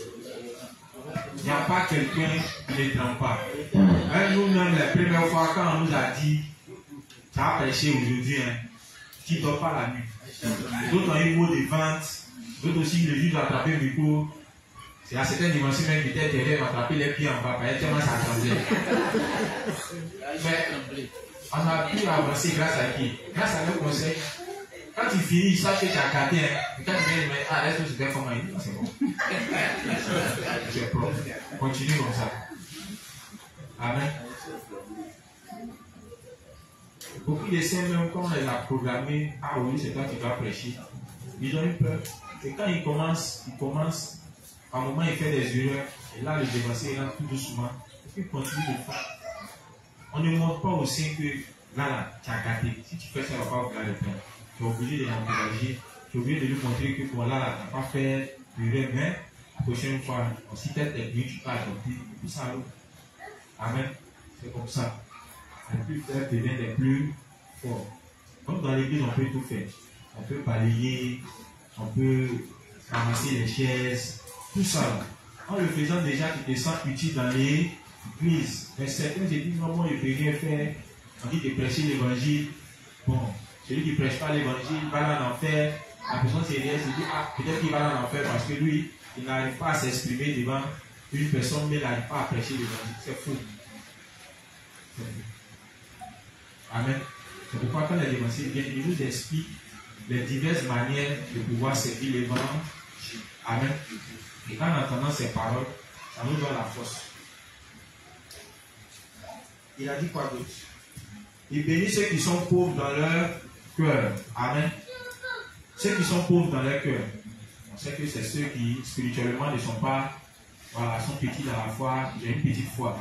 Il n'y a pas quelqu'un qui ne trempe pas. Même nous-mêmes, la première fois, quand on nous a dit, tu as prêché aujourd'hui, hein, tu ne dors pas la nuit. D'autres ont eu mot de vente, d'autres aussi, le juge a attrapé le micro. C'est à certaines dimensions même qui étaient derrière, attraper les pieds en bas, parce que tellement ça tremblait. Mais on a pu avancer grâce à qui? Grâce à nos conseils. Quand tu finis, sache que tu as gardé, hein. Et quand tu viens, mais ah, est-ce que je vais comment il dit? C'est bon. C'est propre. Continue comme ça. Amen. Beaucoup de saints, même quand on les a programmés, ah oui, c'est toi qui dois prêcher. Ils ont eu peur. Et quand ils commencent, à un moment, ils font des erreurs. Et là, le dévancé rentre tout doucement. Et puis, continue de faire. On ne montre pas aux saints que là, tu as gâté. Si tu fais ça, on va pas vous le faire. Tu es obligé de l'encourager, tu es obligé de lui montrer que bon, là, tu n'as pas fait l'erreur, mais la prochaine fois, si tu es technique, tu peux adopter, tout ça. Amen. C'est comme ça. les plus faibles deviennent les plus forts. Donc dans l'église, on peut tout faire. On peut balayer, on peut ramasser les chaises, tout ça. En le faisant déjà, tu te sens utile dans l'église. Mais certains se disent, non, moi, je ne peux rien faire. On dit de prêcher l'évangile. Bon, celui qui ne prêche pas l'évangile va dans l'enfer. La personne sérieuse se dit, ah, peut-être qu'il va dans l'enfer parce que lui, il n'arrive pas à s'exprimer devant une personne, mais il n'arrive pas à prêcher l'évangile. C'est faux. Amen. C'est pourquoi quand les évangiles viennent, ils nous expliquent les diverses manières de pouvoir servir l'évangile. Amen. Et en entendant ces paroles, ça nous donne la force. Il a dit quoi d'autre? Il bénit ceux qui sont pauvres dans leur cœur. Amen. Ceux qui sont pauvres dans leur cœur. On sait que c'est ceux qui spirituellement ne sont pas, voilà, sont petits dans la foi, ils ont une petite foi.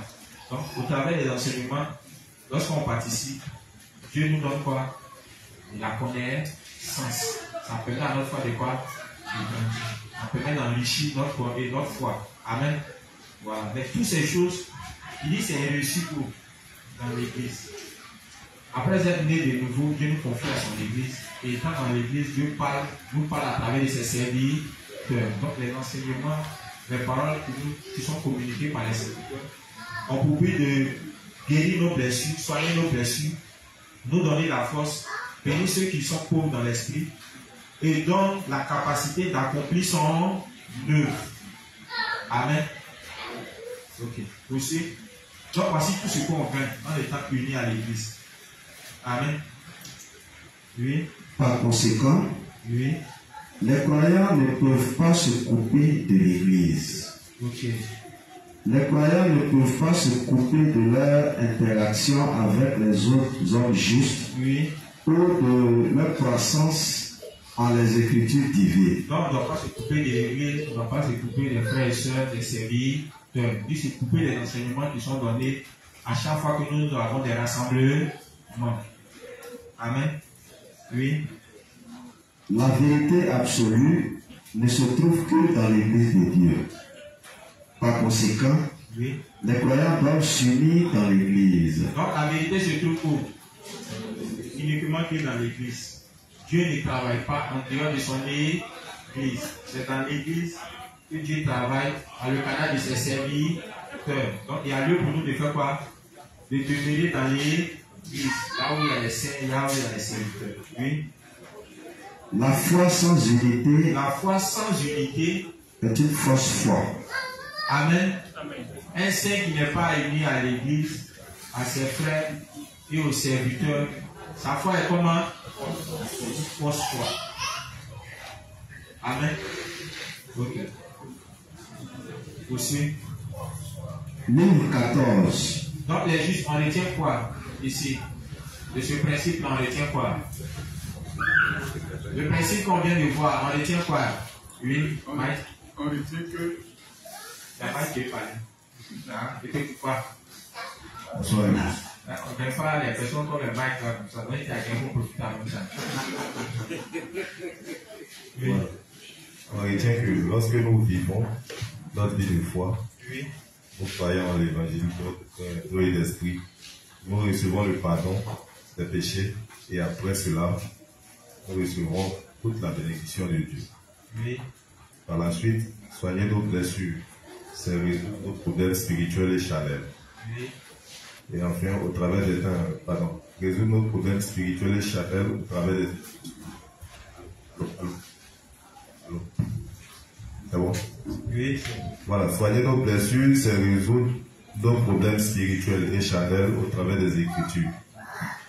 Donc, au travers des enseignements, lorsqu'on participe, Dieu nous donne quoi? La connaissance. Ça permet à notre foi de quoi? De grandir. Ça permet d'enrichir notre foi. Amen. Voilà. Avec toutes ces choses, il dit c'est réussi pour dans l'église. Après être né de nouveau, Dieu nous confie à son église. Et étant dans l'église, Dieu nous parle à travers de ses serviteurs. Donc les enseignements, les paroles qui sont communiquées par les serviteurs ont pour but de guérir nos blessures, soigner nos blessures, nous donner la force, bénir ceux qui sont pauvres dans l'esprit et donne la capacité d'accomplir son œuvre. Amen. Ok. Aussi, donc voici tout ce qu'on gagne en étant unis à l'église. Amen. Oui. Par conséquent, oui, les croyants ne peuvent pas se couper de l'église. ok. Les croyants ne peuvent pas se couper de leur interaction avec les autres hommes justes, Oui. ou de leur croissance en les écritures divines. Donc, on ne doit pas se couper de l'église, on ne doit pas se couper des frères et sœurs, des serviteurs. Il se couper des enseignements qui sont donnés à chaque fois que nous avons des rassemblements. Amen. Oui. La vérité absolue ne se trouve que dans l'église de Dieu. Par conséquent, Oui. les croyants doivent s'unir dans l'église. Donc, la vérité se trouve où? Uniquement que dans l'église. Dieu ne travaille pas en dehors de son église. C'est dans l'église que Dieu travaille dans le canal de ses serviteurs. Donc, il y a lieu pour nous de faire quoi? De demeurer dans l'église. Là où il y a les saints, là où il y a les serviteurs. Oui. La foi sans unité La foi sans unité est une fausse foi. Amen. Un saint qui n'est pas uni à l'église, à ses frères et aux serviteurs, sa foi est comment? Une fausse foi. Amen. Ok. Aussi. Livre 14. Donc les justes, on retient quoi ici? De ce principe-là, on retient quoi? Le principe qu'on vient de voir, on retient quoi? Oui, Mike? On retient que Il n'y a pas de parler. Et puis quoi? Bonsoir. On ne fait pas les personnes comme les Mike là, comme ça. Donc il y a quelqu'un pour profiter comme ça. Oui. On retient que lorsque nous vivons notre vie de foi, Oui. nous croyons en l'évangile, nous et l'esprit, nous recevons le pardon des péchés et après cela, nous recevrons toute la bénédiction de Dieu. Oui. Par la suite, soigner nos blessures, c'est résoudre nos problèmes spirituels et charnels. Oui. Et enfin, au travers des temps, résoudre nos problèmes spirituels et charnels au travers des... Allô? C'est bon? Oui. Voilà, soigner nos blessures, c'est résoudre nos problèmes spirituels et charnels au travers des Écritures.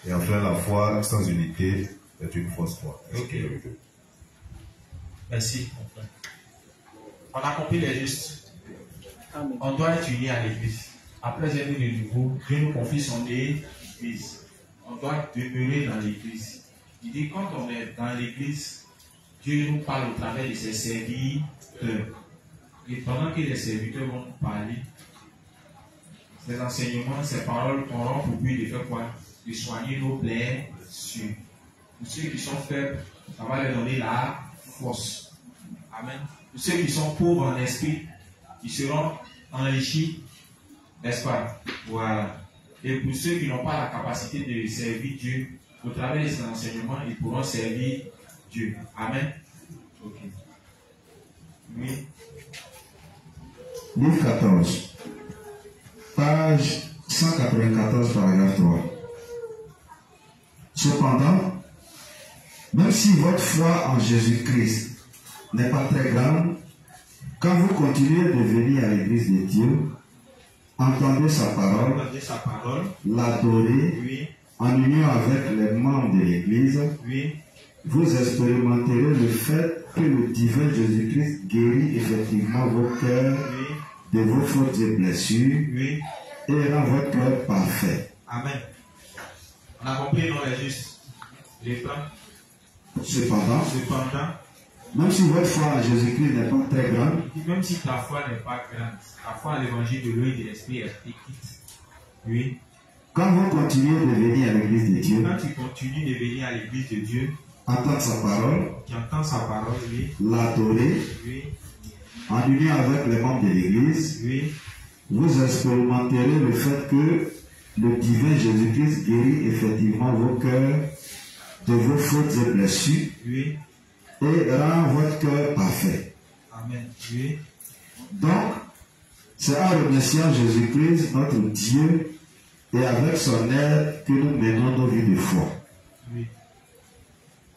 Et enfin, la foi sans unité est une fausse foi. Ok. Merci. On a compris les justes. On doit être unis à l'église. Après être de nouveau, Dieu nous confie son église. On doit demeurer dans l'église. Il dit quand on est dans l'église, Dieu nous parle au travers de ses serviteurs. Et pendant que les serviteurs vont nous parler, ces enseignements, ces paroles auront pour but de faire quoi? De soigner nos blessures. Pour ceux qui sont faibles, ça va leur donner la force. Amen. Pour ceux qui sont pauvres en esprit, ils seront enrichis, n'est-ce pas? Voilà. Et pour ceux qui n'ont pas la capacité de servir Dieu, au travers de ces enseignements, ils pourront servir Dieu. Amen. Ok. Oui. Livre 14, page 194, paragraphe 3. Cependant, même si votre foi en Jésus-Christ n'est pas très grande, quand vous continuez de venir à l'église de Dieu, entendez sa parole, l'adorer, Oui. en union avec les membres de l'église, Oui. vous expérimenterez le fait que le divin Jésus-Christ guérit effectivement vos cœurs Oui. de vos fautes et blessures Oui. et rend votre cœur parfait. Amen. On a compris, non, les justes. Les femmes. Cependant, Cependant, même si votre foi en Jésus-Christ n'est pas très grande, même si ta foi n'est pas grande, ta foi à l'évangile de l'eau et de l'esprit est petite. Oui. quand vous continuez de venir à l'église de Dieu, Quand tu continues de venir à l'église de Dieu, entendre sa parole, tu entends sa parole, oui. l'adorer, Oui. en union avec les membres de l'église, Oui. vous expérimenterez le fait que le divin Jésus-Christ guérit effectivement vos cœurs de vos fautes et blessures Oui. et rend votre cœur parfait. Amen. Oui. Donc, c'est en remerciant Jésus-Christ, notre Dieu, et avec son aide que nous menons nos vies de foi. Oui.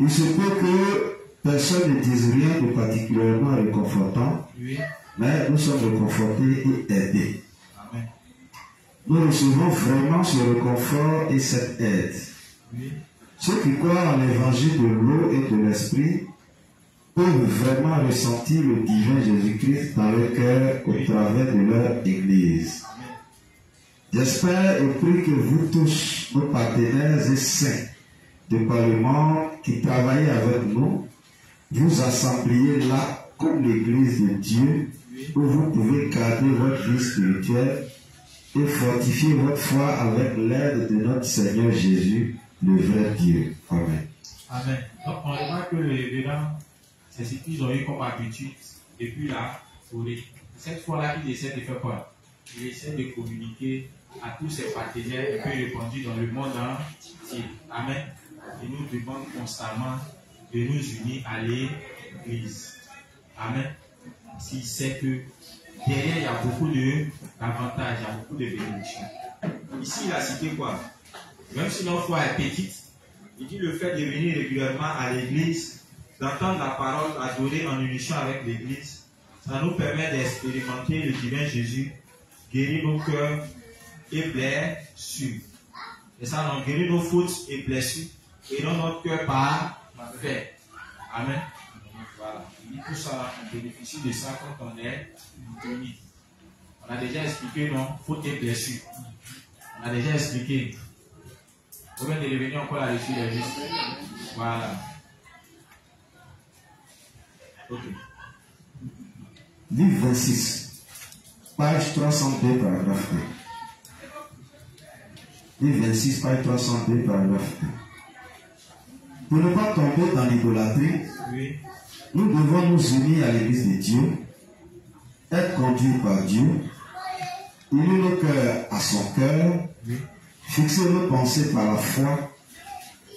Il se peut que personne ne dise rien de particulièrement réconfortant, Oui. mais nous sommes réconfortés et aidés. Amen. Nous recevons vraiment ce réconfort et cette aide. Oui. Ceux qui croient en l'évangile de l'eau et de l'esprit peuvent vraiment ressentir le divin Jésus-Christ dans leur cœur au travers de leur église. J'espère et prie que vous tous, nos partenaires et saints de parlement qui travaillent avec nous, vous assembliez là comme l'église de Dieu où vous pouvez garder votre vie spirituelle et fortifier votre foi avec l'aide de notre Seigneur Jésus, le vrai Dieu. Amen. Amen. Donc, on remarque que les révérends, c'est ce qu'ils ont eu comme habitude depuis la forêt. Cette fois-là, ils essaient de faire quoi? Ils essaient de communiquer à tous ces partenaires un peu répandus dans le monde entier. Amen. Et nous demandons constamment de nous unir à l'église. Amen. S'il sait que derrière, il y a beaucoup d'avantages, il y a beaucoup de bénédictions. Ici, il a cité quoi? Même si notre foi est petite, il dit le fait de venir régulièrement à l'église, d'entendre la parole, adorer en union avec l'église, ça nous permet d'expérimenter le divin Jésus, guérir nos cœurs et blessures. Et ça, on guérit nos fautes et blessures, et dans notre cœur parfait. Amen. Voilà. Il dit tout ça, on bénéficie de ça quand on est unis. On a déjà expliqué, non? Fautes et blessures. On a déjà expliqué. Vous venez de revenir encore là-dessus, les justes. Voilà. Ok. Livre 26, page 302, paragraphe 1. Livre 26, page 302, paragraphe 1. Pour ne pas tomber dans l'idolâtrie, Oui. nous devons nous unir à l'église de Dieu, être conduits par Dieu, unir nos cœurs à son cœur, Oui. fixer nos pensées par la foi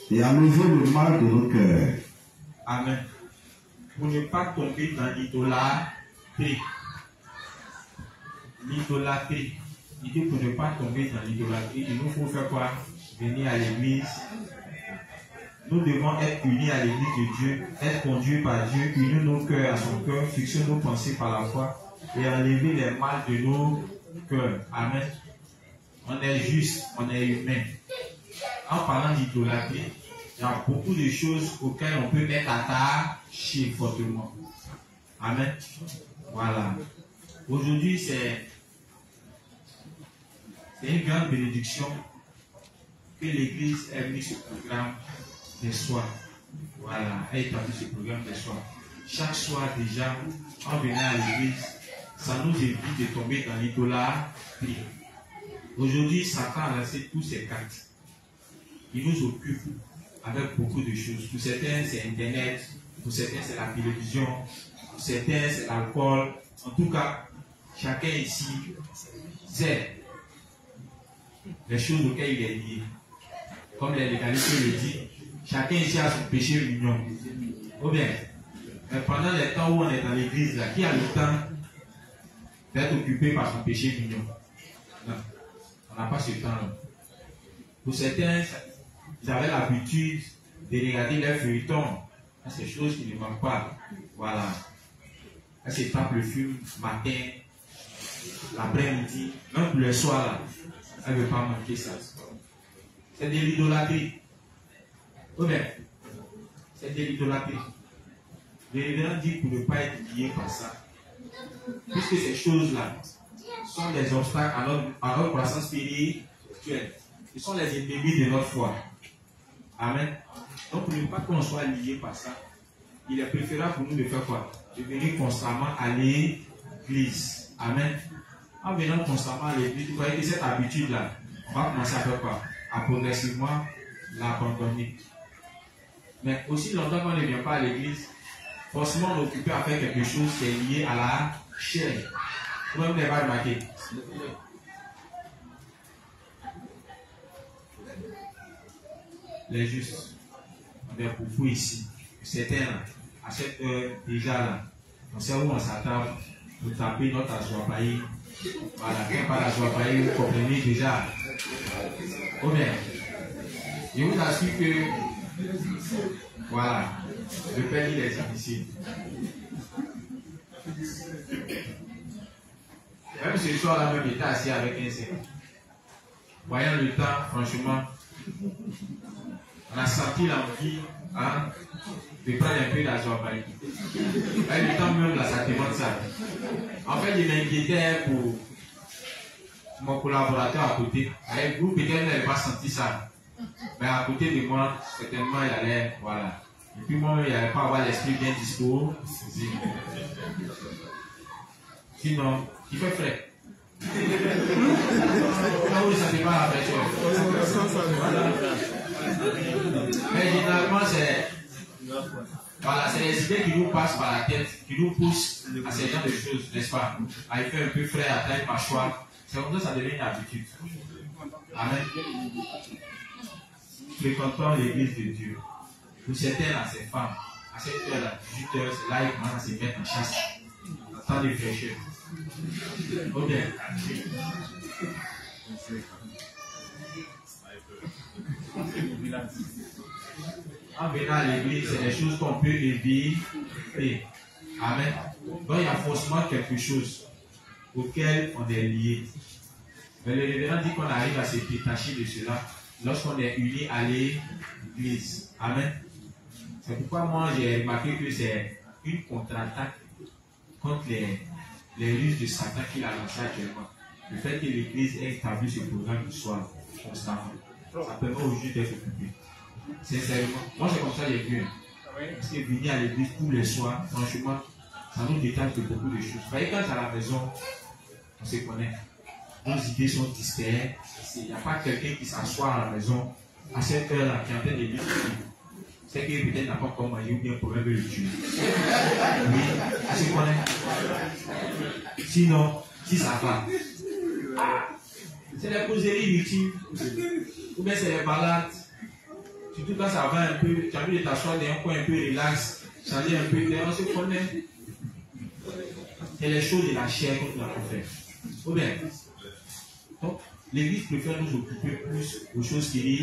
et enlever le mal de nos cœurs. Amen. Pour ne pas tomber dans l'idolâtrie. L'idolâtrie. Il dit pour ne pas tomber dans l'idolâtrie, il nous faut faire quoi? Venir à l'église. Nous devons être unis à l'église de Dieu, être conduits par Dieu, unir nos cœurs à son cœur, fixer nos pensées par la foi et enlever les mal de nos cœurs. Amen. On est juste, on est humain. En parlant d'idolâtrie, il y a beaucoup de choses auxquelles on peut être attaché fortement. Amen. Voilà. Aujourd'hui, c'est une grande bénédiction que l'Église ait mis ce programme des soirs. Voilà, elle a établi ce programme des soirs. Chaque soir déjà, en venant à l'Église, ça nous évite de tomber dans l'idolâtrie. Aujourd'hui, Satan a lancé tous ses cartes. Il nous occupe avec beaucoup de choses. Pour certains, c'est Internet. Pour certains, c'est la télévision. Pour certains, c'est l'alcool. En tout cas, chacun ici sait les choses auxquelles il est lié. Comme les légalistes le disent, chacun ici a son péché mignon. Ou bien, mais pendant les temps où on est dans l'église, là, qui a le temps d'être occupé par son péché mignon? Non, on n'a pas ce temps-là. Pour certains, ils avaient l'habitude de regarder leurs feuilletons. C'est des choses qui ne manquent pas. Voilà. Elle se tape le film matin, l'après-midi, même pour le soir, là. Elle ne veut pas manquer ça. C'est de l'idolâtrie. Ou bien, c'est de l'idolâtrie. Le révérend dit pour ne pas être lié par ça. Puisque ces choses-là sont des obstacles à notre croissance spirituelle. Ce sont les ennemis de notre foi. Amen. Donc, pour ne pas qu'on soit lié par ça, il est préférable pour nous de faire quoi? De venir constamment à l'église. Amen. En venant constamment à l'église, vous voyez que cette habitude-là, on va commencer à faire quoi? À progressivement l'abandonner. Mais aussi longtemps qu'on ne vient pas à l'église, forcément on est occupé à faire quelque chose qui est lié à la chair. Vous ne l'avez pas remarqué. Les justes, on est beaucoup ici. Certains, là, à cette heure déjà là, on sait où on s'attend pour taper notre azoapaï. Voilà, quand pas l'azoapaï, vous comprenez déjà. Oh bien, je vous assure que, voilà, le Père il est difficile. Même ce soir-là, même j'étais assis avec un saint. Voyant le temps, franchement, on a senti l'envie de prendre un peu d'azoapaï. Le temps même, là, ça demande ça. En fait, je m'inquiétais pour mon collaborateur à côté. Avec vous, peut-être il n'avait pas senti ça. Mais à côté de moi, certainement, il allait, voilà. Et puis moi, il n'allait pas avoir l'esprit bien dispo. Sinon, il fait frais. Là où ça ne fait pas la pression. Voilà. Mais généralement, c'est voilà, c'est les idées qui nous passent par la tête, qui nous poussent à ce genre de choses, n'est-ce pas? À y faire un peu frais, à taille par choix. C'est comme ça, ça devient une habitude. Amen. Fréquentons l'église de Dieu. Pour certains, là, ces femmes, à cette heure-là, 18h, c'est là, ils commencent à se mettre en chasse. En temps de fraîcheur. Ok. En venant à l'église, c'est des choses qu'on peut éviter. Amen. Donc il y a forcément quelque chose auquel on est lié. Mais le révérend dit qu'on arrive à se détacher de cela lorsqu'on est uni à l'église. Amen. C'est pourquoi moi j'ai remarqué que c'est une contre-attaque contre les ruses de Satan qu'il a lancé actuellement. Le fait que l'église ait établi ce programme du soir constamment, ça permet aux juifs d'être occupés. Sincèrement, moi c'est comme ça que j'ai vu. Parce que venir à l'église tous les soirs, franchement, ça nous détache de beaucoup de choses. Vous voyez, quand à la maison, on se connaît. Nos idées sont distraites. Il n'y a pas quelqu'un qui s'assoit à la maison à cette heure-là qui est en train de lire. C'est que peut-être n'a pas encore mangé ou bien pour même le tuer. Oui, on se connaît. Sinon, si ça va, c'est les causeries inutiles. Ou bien c'est les balades. Surtout quand ça va un peu, tu as envie de t'asseoir dans un coin un peu relax, changer un peu d'air, on se connaît. C'est les choses de la chair qu'on doit faire. Ou bien, donc, l'église préfère nous occuper plus aux choses qui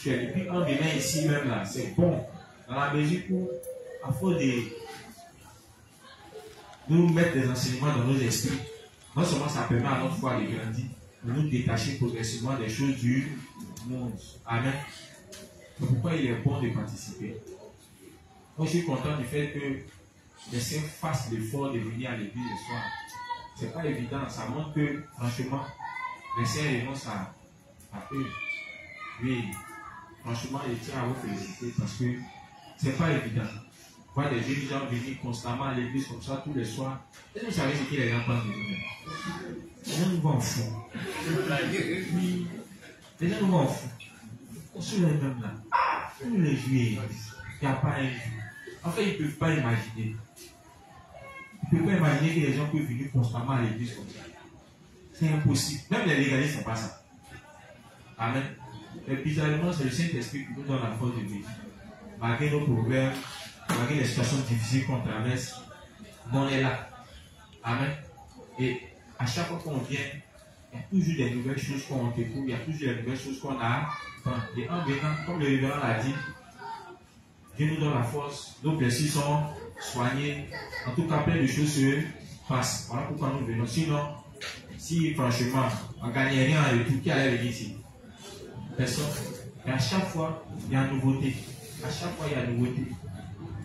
sont. Et puis, en venant ici même là, c'est bon. Dans la mesure où, à force de nous mettre des enseignements dans nos esprits, non seulement ça permet à notre foi de grandir, de nous détacher progressivement des choses du monde. Amen. C'est pourquoi il est bon de participer. Moi, je suis content du fait que les saints fassent l'effort de venir à l'église le soir. C'est pas évident. Ça montre que, franchement, les saints renoncent à eux. Oui, franchement, je tiens à vous féliciter parce que c'est pas évident. Voir des jeunes gens venir constamment à l'église comme ça tous les soirs. Et vous savez ce qu'il est en train de nous. Les gens nous vont en fou. Les gens nous vont en fou. On se lève même là. Tous les juillet, il n'y a pas un jour. En fait, ils ne peuvent pas imaginer. Ils ne peuvent pas imaginer que les gens peuvent venir constamment à l'église comme ça. C'est impossible. Même les légalistes ne font pas ça. Amen. Et bizarrement, c'est le Saint-Esprit qui nous donne la force de vivre. Malgré nos problèmes, malgré les situations difficiles qu'on traverse, on est là. Amen. Et à chaque fois qu'on vient, il y a toujours des nouvelles choses qu'on découvre, il y a toujours des nouvelles choses qu'on a. Et en venant, comme le révérend l'a dit, Dieu nous donne la force, nos blessures sont soignées, en tout cas plein de choses se passent. Voilà pourquoi nous venons. Sinon, si franchement, on ne gagnait rien et tout, qui allait venir ici? Personne. Et à chaque fois, il y a une nouveauté. À chaque fois, il y a une nouveauté.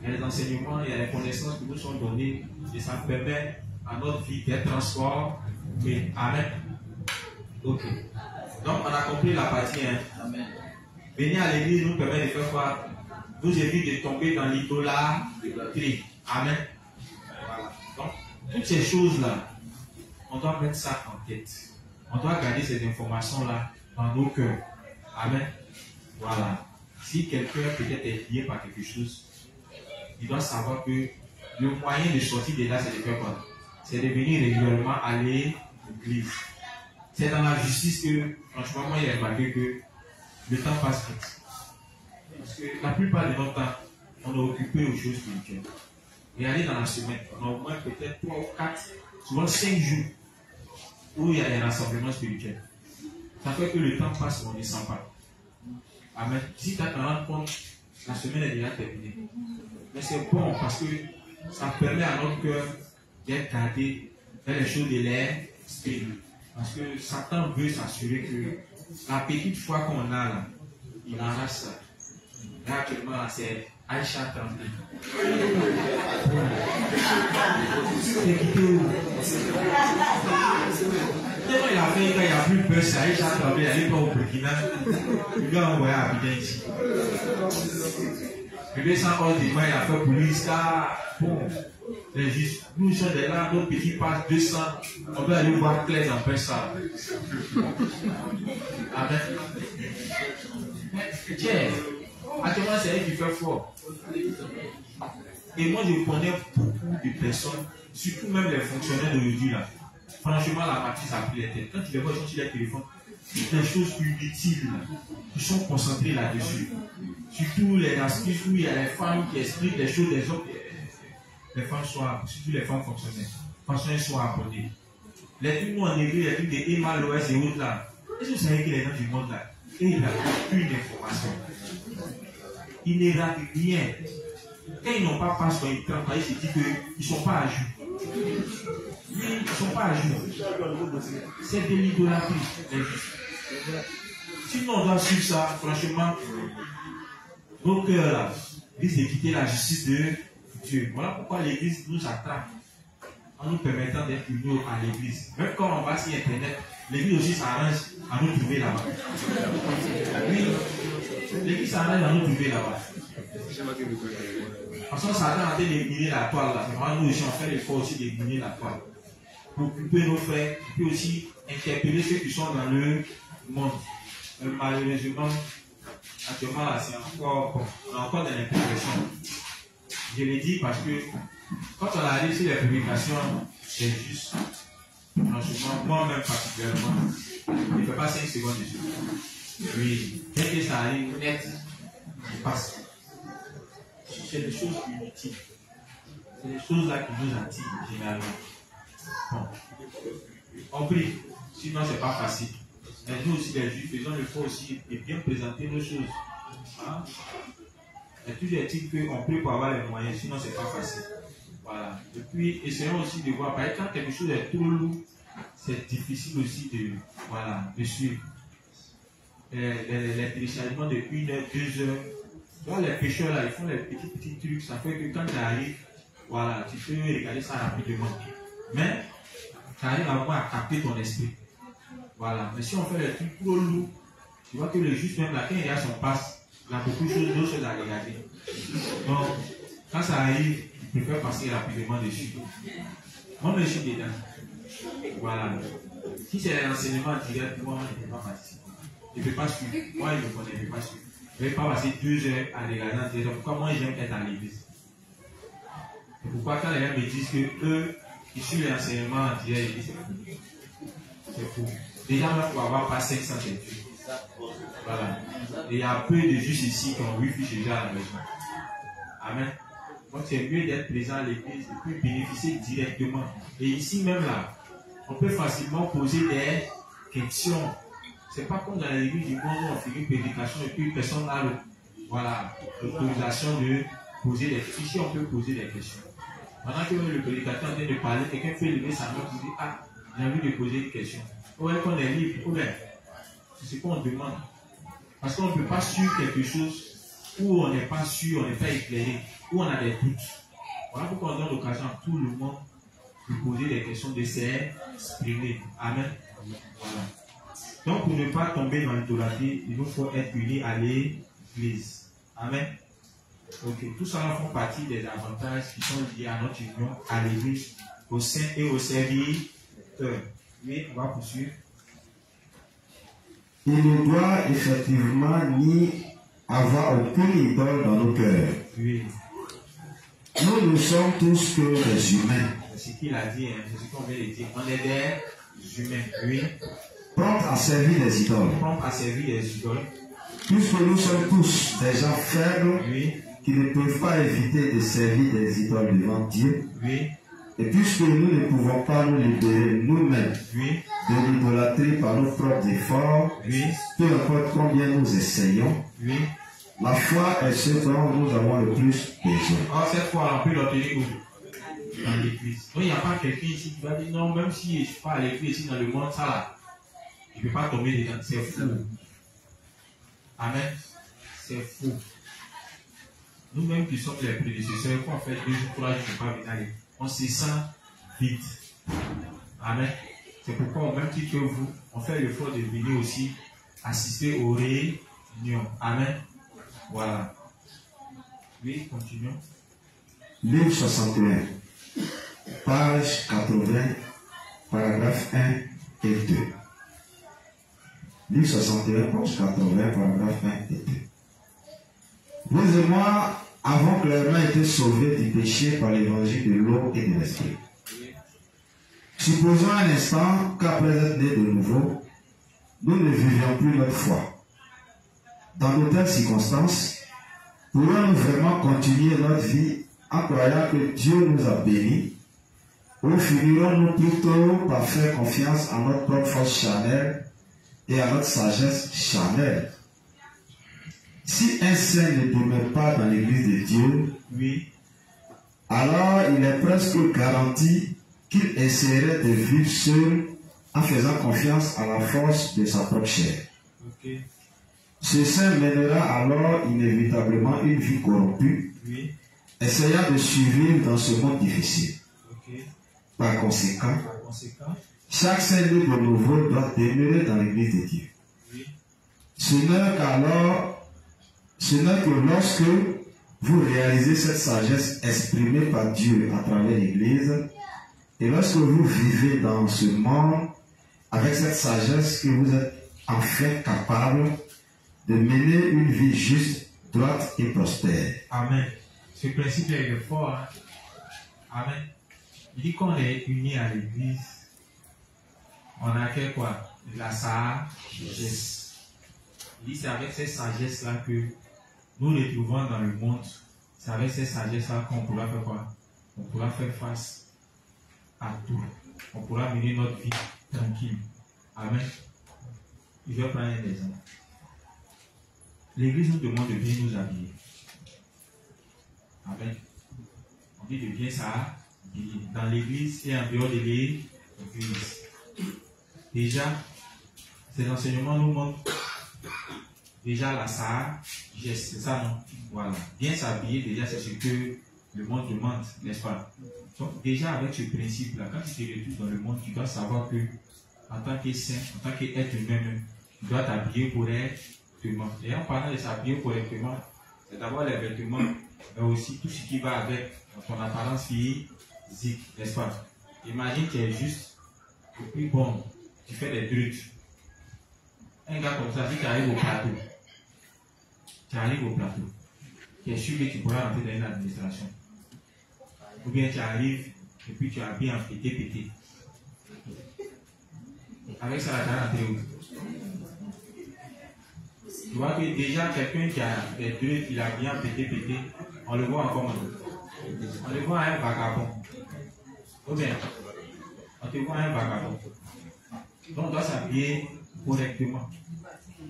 Il y a des enseignements, il y a des connaissances qui nous sont données et ça permet à notre vie d'être transformée. Amen. Ok. Donc, on a compris la partie. Hein. Amen. Venir à l'église nous permet de faire quoi? Nous évite de tomber dans l'idolâtrie. Amen. Voilà. Donc, toutes ces choses-là, on doit mettre ça en tête. On doit garder ces informations-là dans nos cœurs. Amen. Voilà. Si quelqu'un peut-être est lié par quelque chose, il doit savoir que le moyen de sortir de là, c'est de faire quoi? C'est de venir régulièrement aller à l'église. C'est dans la justice que, franchement, moi, il a remarqué que le temps passe vite. Parce que la plupart de notre temps, on est occupé aux choses spirituelles. Et aller dans la semaine, on a au moins peut-être 3 ou 4, souvent 5 jours où il y a des rassemblements spirituels. Ça fait que le temps passe, on ne sent pas. Amen. Si tu as te rendre compte, la semaine est déjà terminée. Mais c'est bon parce que ça permet à notre cœur d'être gardé dans les choses de l'esprit. Parce que Satan veut s'assurer que la petite foi qu'on a là, il en a ça. Là, actuellement, là, c'est Aïcha Tremblay. C'est quitté où? Tellement il a fait, il n'y a plus peur, c'est Aïcha Tremblay, il n'est pas au Burkina. Il lui a envoyé à Abidjan ici. Le 200 heures de mois, il a fait police, car bon, nous sommes là, nos petits passent 200, on peut aller voir Claire en paix ça. Amen. Tiens, actuellement, c'est elle qui fait fort. Et moi, je connais beaucoup de personnes, surtout même les fonctionnaires d'aujourd'hui là. Franchement, la matrice a pris les têtes. Quand tu les vois, ils sont sur les téléphones. Des choses inutiles qui sont concentrées là-dessus. Surtout les astuces où il y a les femmes qui expliquent les choses des autres. Les femmes surtout les femmes fonctionnaires. Fonctionnaires sont abonnés. Les trucs en église, les trucs de Emma, l'Ouest et autres là. Est-ce que vous savez que les gens du monde là, et il n'a aucune information. Ils ne ratent rien. Quand ils n'ont pas passé, ils travaillent, ils se disent qu'ils ne sont pas à jour. Ils ne sont pas à jour. C'est de l'idolâtrie. Sinon, on doit suivre ça, franchement, nos cœurs là, risquent de quitter la justice de Dieu. Voilà pourquoi l'Église nous attrape en nous permettant d'être unis à l'Église. Même quand on va sur Internet, l'Église aussi s'arrange à nous trouver là-bas. Oui, l'Église s'arrange à nous trouver là-bas. Parce qu'on s'attend à d'éliminer la toile là. Vraiment, nous aussi, on fait l'effort aussi d'éliminer la toile. Pour occuper nos frères, et puis aussi interpeller ceux qui sont dans le monde. Malheureusement, actuellement là, on est encore dans les progressions. Je l'ai dit parce que quand on arrive sur les publications, c'est juste. Franchement, moi-même particulièrement, je ne fais pas 5 secondes dessus. Oui, dès que ça arrive, net, je passe. C'est des choses inutiles. C'est des choses là qui nous attirent généralement. Bon. On prie, sinon c'est pas facile. Mais nous aussi, les Juifs, faisons l'effort aussi de bien présenter nos choses. Hein? Et toujours est-il qu'on prie pour avoir les moyens, sinon c'est pas facile. Voilà. Et puis, essayons aussi de voir, par exemple, quand quelque chose est trop lourd, c'est difficile aussi de suivre. Les téléchargements de 1 heure, 2 heures. Là, les pêcheurs, là, ils font les petits trucs, ça fait que quand tu arrives, voilà, tu peux regarder ça rapidement. Mais, tu arrives à capter ton esprit. Voilà. Mais si on fait les trucs trop lourds, tu vois que le juge, même là, quand il y a son passe, il a beaucoup de choses à regarder. Donc, quand ça arrive, il préfère passer rapidement dessus. Moi, je suis dedans. Voilà. Si c'est l'enseignement direct, moi, je ne peux pas participer. Je ne peux pas suivre. Moi, je ne connais, je ne peux pas suivre. Je ne vais pas passer 2 heures à regarder en direct. Pourquoi moi, j'aime être à l'église? Et pourquoi quand les gens me disent que eux, ils suivent l'enseignement en direct, c'est fou. Déjà, même pour avoir pas 500 études. Voilà. Et il y a peu de justes ici qui ont Wi-Fi déjà à la maison. Amen. Donc c'est mieux d'être présent à l'église et puis bénéficier directement. Et ici même là, on peut facilement poser des questions. C'est pas comme dans l'église du monde où on fait une prédication et puis personne n'a l'autorisation de poser des questions. Ici on peut poser des questions. Pendant que le prédicateur est en train de parler, quelqu'un peut lever sa main et dire ah, j'ai envie de poser une question. Ou est-ce qu'on est libre? Ou bien, c'est ce qu'on demande. Parce qu'on ne peut pas suivre quelque chose où on n'est pas sûr, on n'est pas éclairé, où on a des doutes. Voilà pourquoi on donne l'occasion à tout le monde de poser des questions, de s'exprimer. Amen. Voilà. Donc, pour ne pas tomber dans l'idolâtrie, il nous faut être unis à l'église. Amen. Ok. Tout ça font partie des avantages qui sont liés à notre union à l'église, au sein et au serviteur. Oui, on va poursuivre. Il ne doit effectivement ni avoir aucune idole dans nos cœurs. Oui. Nous ne sommes tous que des humains. C'est ce qu'il a dit, hein, c'est ce qu'on vient de dire. On est des humains. Oui. Prompts à servir des idoles. Prompts à servir des idoles. Puisque nous sommes tous des gens faibles, oui, qui ne peuvent pas éviter de servir des idoles devant Dieu. Oui. Et puisque nous ne pouvons pas nous libérer nous-mêmes oui, de l'idolâtrie par nos propres efforts, oui, peu importe combien nous essayons, oui, la foi est ce dont nous avons le plus besoin. Alors cette fois, on peut l'obtenir où? Dans l'église. Donc il n'y a pas quelqu'un ici qui va dire non, même si je ne suis pas à l'église ici dans le monde, ça là, je ne peux pas tomber dedans. C'est fou. Amen. C'est fou. Nous-mêmes qui sommes les prédécesseurs, quand on fait 2 jours, 3 jours, je ne peux pas venir à l'église. On se sent vite. Amen. C'est pourquoi, au même titre que vous, on fait l'effort de venir aussi assister aux réunions. Amen. Voilà. Oui, continuons. Livre 61, page 80, paragraphe 1 et 2. Livre 61, page 80, paragraphe 1 et 2. Vous et moi avons clairement été sauvés du péché par l'évangile de l'eau et de l'esprit. Supposons un instant qu'après être nés de nouveau, nous ne vivions plus notre foi. Dans de telles circonstances, pourrons-nous vraiment continuer notre vie en croyant que Dieu nous a bénis, ou finirons-nous plutôt par faire confiance à notre propre force charnelle et à notre sagesse charnelle? Si un saint ne demeure pas dans l'église de Dieu, oui, alors il est presque garanti qu'il essaierait de vivre seul en faisant confiance à la force de sa propre chair. Okay. Ce saint mènera alors inévitablement une vie corrompue, oui, essayant de survivre dans ce monde difficile. okay. Par conséquent, chaque saint né de nouveau doit demeurer dans l'église de Dieu. Oui. Ce n'est que lorsque vous réalisez cette sagesse exprimée par Dieu à travers l'église, et lorsque vous vivez dans ce monde avec cette sagesse que vous êtes enfin capable de mener une vie juste, droite et prospère. Amen. Ce principe est fort. Hein? Amen. Il dit qu'on est unis à l'église. On a fait quoi? La sagesse. Il dit c'est avec cette sagesse-là que nous les trouvons dans le monde. C'est avec cette sagesse-là qu'on pourra faire quoi? On pourra faire face à tout. On pourra mener notre vie tranquille. Amen. Je vais prendre un exemple. L'église nous demande de bien nous habiller. Amen. On dit de bien s'habiller dans l'église et en dehors de l'église. Déjà, ces enseignements nous montrent déjà la sagesse, c'est ça, non? Voilà. Bien s'habiller, déjà, c'est ce que le monde demande, n'est-ce pas? Donc, déjà, avec ce principe-là, quand tu te retrouves dans le monde, tu dois savoir que, en tant que saint, en tant qu'être humain, tu dois t'habiller correctement. Et en parlant de s'habiller correctement, c'est d'abord les vêtements, mais aussi tout ce qui va avec ton apparence physique, n'est-ce pas? Imagine que tu es juste, et puis bon, tu fais des trucs. Un gars comme ça, si tu arrives au plateau, tu es sûr que tu pourras rentrer dans une administration. Ou bien tu arrives et puis tu habilles en pété. Avec ça, tu as rentré où? Tu vois que déjà quelqu'un qui a des trucs, il a bien pété, on le voit en comment? On le voit un vagabond. Ou bien, on te voit un vagabond. Donc on doit s'habiller correctement.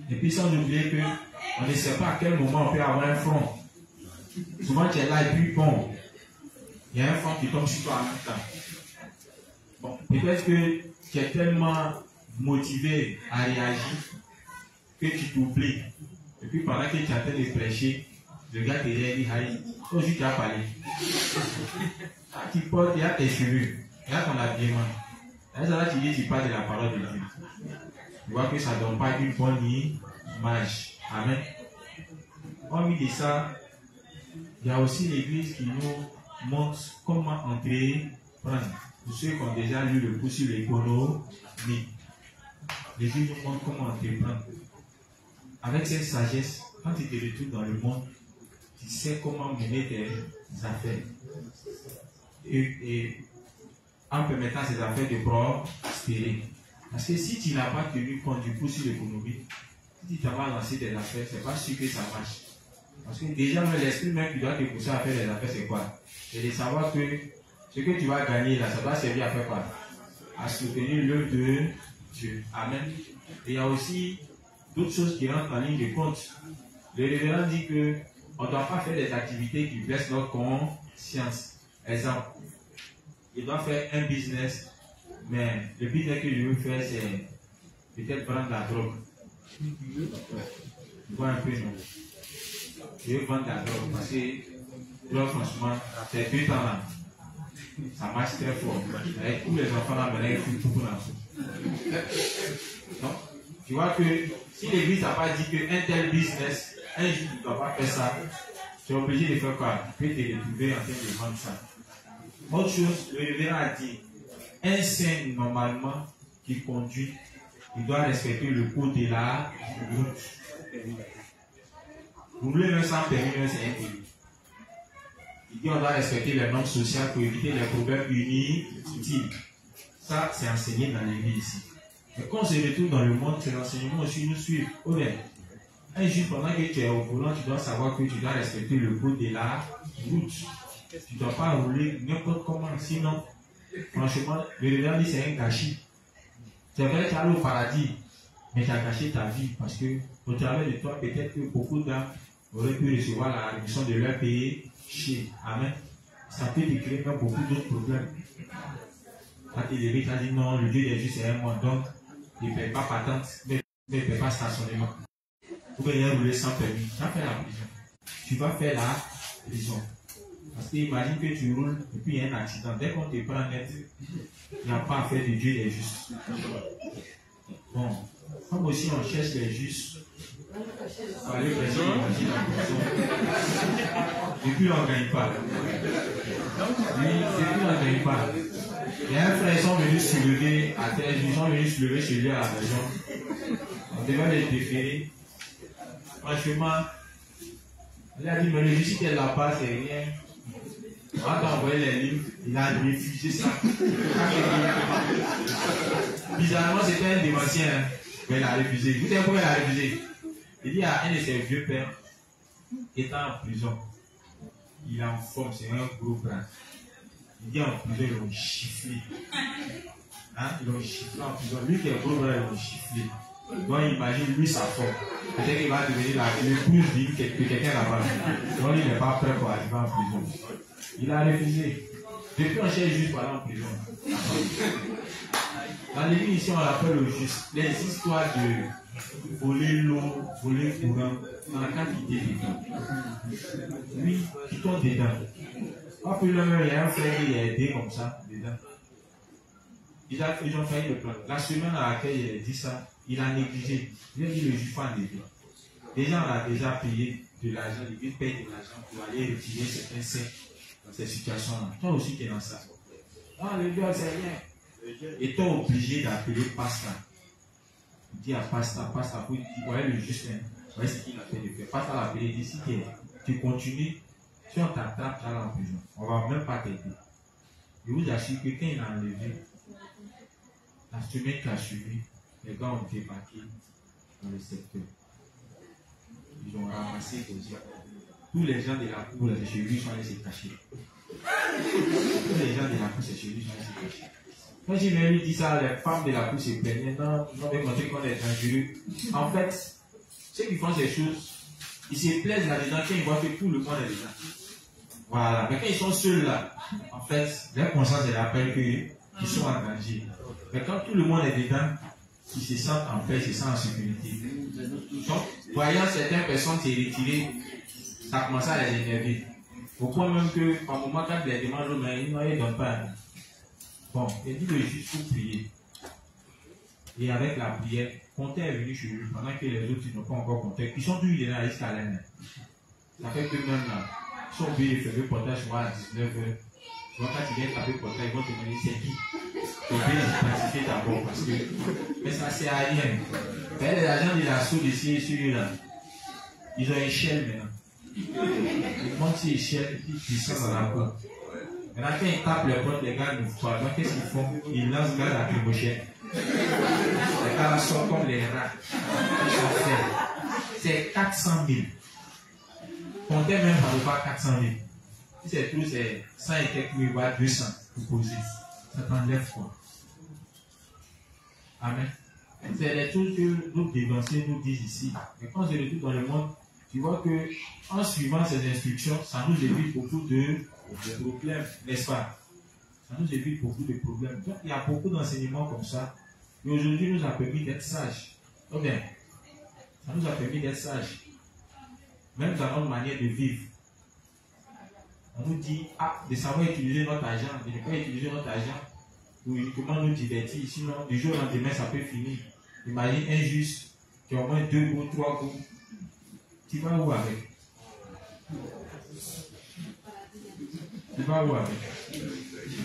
Et puis sans oublier qu'on ne sait pas à quel moment on peut avoir un front. Souvent tu es là et puis bon, il y a un front qui tombe sur toi en même temps. Bon, peut-être que tu es tellement motivé à réagir que tu t'oublies. Et puis pendant que tu es en train de prêcher, le gars te dit, Aïe, aujourd'hui tu as parlé. Tu portes, il y a tes cheveux, il y a ton habillement. Et là tu dis, tu parles de la parole de Dieu. Tu vois que ça ne donne pas une bonne image. Amen. Hormis de ça, il y a aussi l'Église qui nous montre comment entreprendre. Pour ceux qui ont déjà lu le cours sur l'économie, l'Église nous montre comment entreprendre. Avec cette sagesse, quand tu te retrouves dans le monde, tu sais comment mener tes affaires. Et en permettant ces affaires de prospérer. Parce que si tu n'as pas tenu compte du cours sur l'économie, si tu t'as pas lancé des affaires, c'est pas sûr que ça marche. Parce que déjà, l'esprit même qui doit te pousser à faire des affaires, c'est quoi? C'est de savoir que ce que tu vas gagner là, ça doit servir à faire quoi? À soutenir l'œuvre de Dieu. Amen. Et il y a aussi d'autres choses qui rentrent en ligne de compte. Le révérend dit qu'on ne doit pas faire des activités qui blessent notre conscience. Exemple, il doit faire un business, mais le business que je veux faire, c'est peut-être prendre la drogue. Je vois un peu, non? Je veux vendre la drogue parce que, là, franchement, c'est 2 ans là. Ça marche très fort. Avec tous les enfants là, maintenant, ils font tout pour l'enfant. Donc, tu vois que si l'église n'a pas dit qu'un tel business, un jour, tu ne dois pas faire ça, tu es obligé de faire quoi? Tu peux te retrouver en train de vendre ça. Autre chose, le révérend a dit, un saint, normalement, qui conduit, il doit respecter le code de la route. Rouler même sans permis, c'est un délit. Il dit on doit respecter les normes sociales pour éviter les problèmes inutiles. Ça, c'est enseigné dans l'église ici. Mais quand on se retrouve dans le monde, ces enseignements aussi nous suivent. Un jour, pendant que tu es au volant, tu dois savoir que tu dois respecter le code de la route. Tu ne dois pas rouler n'importe comment, sinon, franchement, le révérend dit c'est un gâchis. C'est vrai que tu allé au paradis, mais tu as gâché ta vie parce que, au travers de toi, peut-être que beaucoup d'âmes auraient pu recevoir la rémission de leur péché. Amen. Ça peut te créer beaucoup d'autres problèmes. Quand tu es levé, tu as dit non, le Dieu des Dieux c'est un monde, donc il ne paie pas patente, mais il ne paie pas stationnement. Ou bien il a roulé sans permis, tu vas faire la prison. Tu vas faire la prison. Parce que imagine que tu roules et puis il y a un accident. Dès qu'on te prend net, il n'y a pas à faire de Dieu des justes. Bon, comme aussi on cherche les justes, on va aller prêcher l'évangile en prison. Et puis on ne gagne pas. Oui, et puis on ne gagne pas. Il y a un frère, ils sont venus se lever à terre, ils sont venus se lever chez lui à la maison. On devait les déférer. Franchement, il a dit, mais le juste qui est là-bas, c'est rien. On a envoyé les livres, il a refusé ça. Bizarrement, c'était un démentiel, mais il a refusé. Vous savez pourquoi il a refusé? Il dit à un de ses vieux pères, étant en prison, il est en forme, c'est un gros bras. Il dit en prison, ils l'ont chifflé. Hein? Ils l'ont chifflé en prison. Lui qui est gros bras, ils l'ont chifflé. Donc imagine lui sa forme. Peut-être qu'il va devenir l'épouse de quelqu'un là-bas. Donc il n'est pas prêt pour arriver en prison. Il a refusé. Depuis on cherche juste pour aller en prison. Dans l'église ici on l'appelle le juste. Les histoires de voler l'eau, voler le courant, dans la quantité dedans. Lui, qui tombe dedans. Pas plus loin, il y a un frère qui a aidé comme ça dedans. Ils ont failli le prendre. La semaine à laquelle il a dit ça, il a négligé. Il a dit le juif en début. Déjà, on a déjà payé de l'argent, il paye de l'argent pour aller retirer certains saints dans ces situations-là. Toi aussi, tu es dans ça. Ah, le Dieu, c'est rien. Et toi, obligé d'appeler pasteur. Il dit à pasteur, pour dire, voyez le juste, voyez ce qu'il a fait de faire. Pasteur l'a appelé, il dit, si tu continues, si on t'attrape, tu vas en prison. On ne va même pas t'aider. Je vous assure que quand il a enlevé, la semaine qui a suivi, les gars ont débarqué dans le secteur. ils ont ramassé pour dire tous les gens de la cour, chez lui, sont allés se cacher. Tous les gens de la cour, chez lui, sont allés se cacher. Quand j'ai même dit ça, les femmes de la cour se plaignaient, non, mais montrer qu'on est dangereux. En fait, ceux qui font ces choses, ils se plaisent là-dedans quand ils voient que tout le monde est dedans. Voilà. Mais quand ils sont seuls là, en fait, leur conscience les rappelle qu'ils sont en danger. Mais quand tout le monde est dedans, ils se sentent en paix, ils se sentent en sécurité. Donc, voyant certaines personnes se retirer, ça commence à les énerver. Au point même que, par moment, quand ils les demandent, mais ils ne donnent pas. Bon, il dit de juste faut prier. Et avec la prière, Comté est venu chez lui pendant que les autres n'ont pas encore compté. Ils sont tous là jusqu'à l'année. Ça fait que même là, ils sont obligés de faire le portage à 19h. Donc quand ils viennent taper le portage, ils vont te demander c'est qui. Tu es obligé d'identifier d'abord parce que. Mais ça sert à rien. Les agents de l'assaut d'ici et celui-là, ils ont une échelle maintenant. Ils montent sur l'échelle, ils sont dans la cour. Maintenant, quand ils tapent les portes, les gars ne n'ouvrent pas. Donc qu'est-ce qu'ils font? Ils lancent gars à lacrymogène. Les gars sont comme les rats. Ils sont faits. C'est 400 000. Comptez même par 400 000. Si c'est tout, c'est 100 et quelques mille, voire 200 pour poser. Ça t'enlève quoi? Amen. C'est les choses que nos dévanciers nous disent ici. Mais quand je retourne dans le monde, tu vois que en suivant ces instructions, ça nous évite beaucoup de problèmes, n'est-ce pas? Ça nous évite beaucoup de problèmes. Donc, il y a beaucoup d'enseignements comme ça. Et aujourd'hui, nous a permis d'être sages. Donc, bien, ça nous a permis d'être sages. Même dans notre manière de vivre. On nous dit, de savoir utiliser notre argent, de ne pas utiliser notre argent pour uniquement nous divertir. Sinon, du jour au lendemain, ça peut finir. Imagine un juste qui a au moins 2 coups, 3 coups. Tu vas où avec? Tu vas où avec?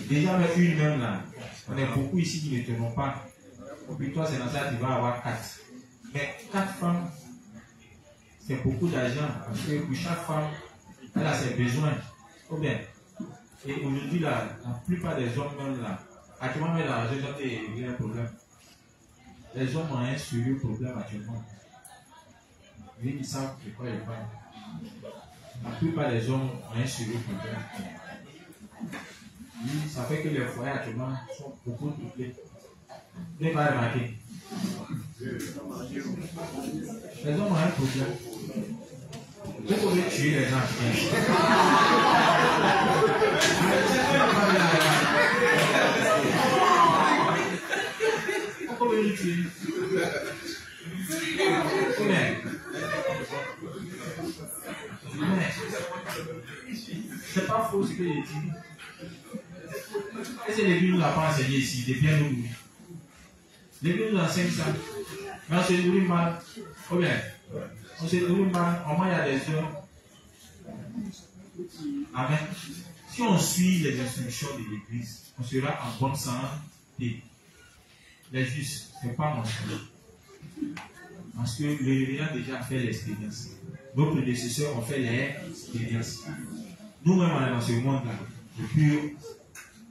Déjà, avec une même là, on est beaucoup ici qui ne tenons pas. Puis toi, c'est dans ça que tu vas avoir 4. Mais 4 femmes, c'est beaucoup d'argent. Parce que pour chaque femme, elle a ses besoins. Oh bien. Et aujourd'hui, la plupart des hommes, même là, actuellement, même là, il y a un problème. Les hommes ont un sérieux problème actuellement. Ils savent de quoi ils parlent. La plupart des hommes ont un sérieux problème. Ça fait que les foyers actuellement sont beaucoup doublés. Vous n'avez pas remarqué. Les hommes ont un problème. Vous pouvez tuer les gens. Vous pouvez les tuer. C'est pas faux ce que j'ai dit. Est-ce que l'Église nous a pas enseigné ici, de bien nous nourrir? L'Église nous enseigne ça. Mais on se nourrit mal. Oh bien, on se nourrit mal. Au moins, il y a des heures. Amen. Si on suit les instructions de l'Église, on sera en bonne santé. Les justes, ce n'est pas mon choix. Parce que le révérend a déjà fait l'expérience. Nos prédécesseurs ont fait l'expérience. Nous-mêmes, on est dans ce monde-là. Et puis,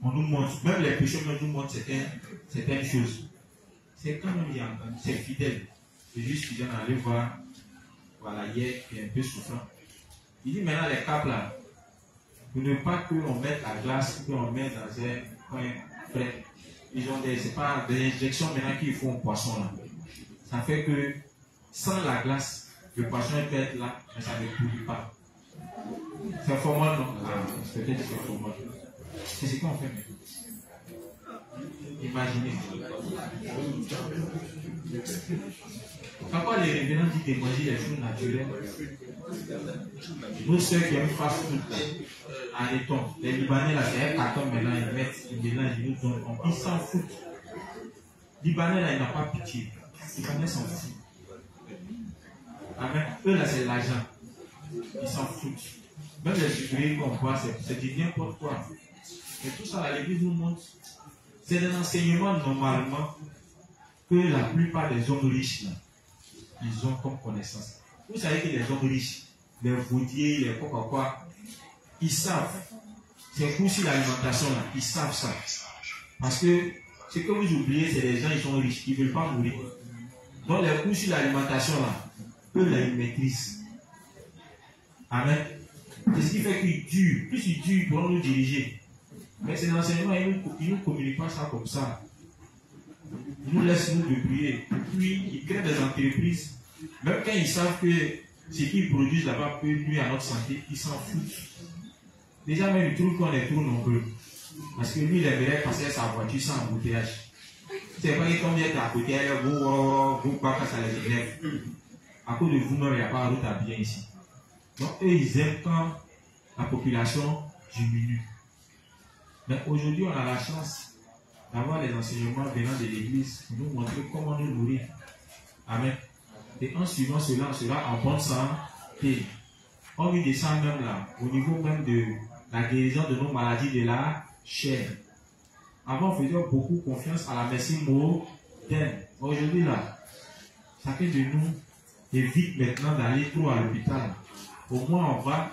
on nous montre, même les pécheurs nous montrent certaines choses. C'est quand même bien, c'est fidèle. C'est juste qu'ils viennent aller voir, voilà, hier, qui est un peu souffrant. Il dit maintenant les capes là, pour ne pas qu'on mette la glace, qu'on mette dans un coin frais. Ils ont c'est pas des injections maintenant qu'ils font au poisson là. Ça fait que sans la glace, le poisson peut être là, mais ça ne pourrit pas. C'est formol, non? Peut-être que c'est formol. C'est ce qu'on fait maintenant. Imaginez. Pourquoi les révérends disent de manger les choses naturelles? Nos soeurs qui aiment fast food, arrêtons. Les Libanais, là, c'est un carton maintenant, ils mettent, ils mélangent, ils nous donnent. Ils s'en foutent. Libanais, là, ils n'ont pas pitié. Les Libanais s'en foutent. Amen. Eux, là, c'est l'argent. Ils s'en foutent. Même les sucreries qu'on voit, c'est du n'importe quoi. Et tout ça, l'Église nous montre. C'est un enseignement, normalement, que la plupart des hommes riches, là, ils ont comme connaissance. Vous savez que les hommes riches, les vaudiers, les quoi, ils savent. C'est pour sur l'alimentation, là, ils savent ça. Parce que ce que vous oubliez, c'est les gens, ils sont riches, ils ne veulent pas mourir. Donc, les cours sur l'alimentation, là, eux, là, ils maîtrisent. Amen. C'est ce qui fait qu'il dure. Plus il dure, ils pourront nous diriger. Mais c'est l'enseignement, ils ne nous communiquent pas ça comme ça. Ils nous laissent nous de prier. Puis, ils créent des entreprises. Même quand ils savent que ce qu'ils produisent là-bas peut nuire à notre santé, ils s'en foutent. Déjà, même, ils trouvent qu'on est trop nombreux. Parce que lui, il aimerait passer sa voiture sans embouteillage. C'est pas comme il est à côté, vous pas que ça les énerve. À cause de vous-même, il n'y a pas de route à bien ici. Donc, eux, ils aiment quand la population diminue. Mais aujourd'hui, on a la chance d'avoir les enseignements venant de l'église pour nous montrer comment nous nourrir. Amen. Et en suivant cela, on sera en bonne santé. On lui descend même là, au niveau même de la guérison de nos maladies de la chair. Avant, on faisait beaucoup confiance à la médecine moderne. Aujourd'hui, là, chacun de nous évite maintenant d'aller trop à l'hôpital. Au moins, on va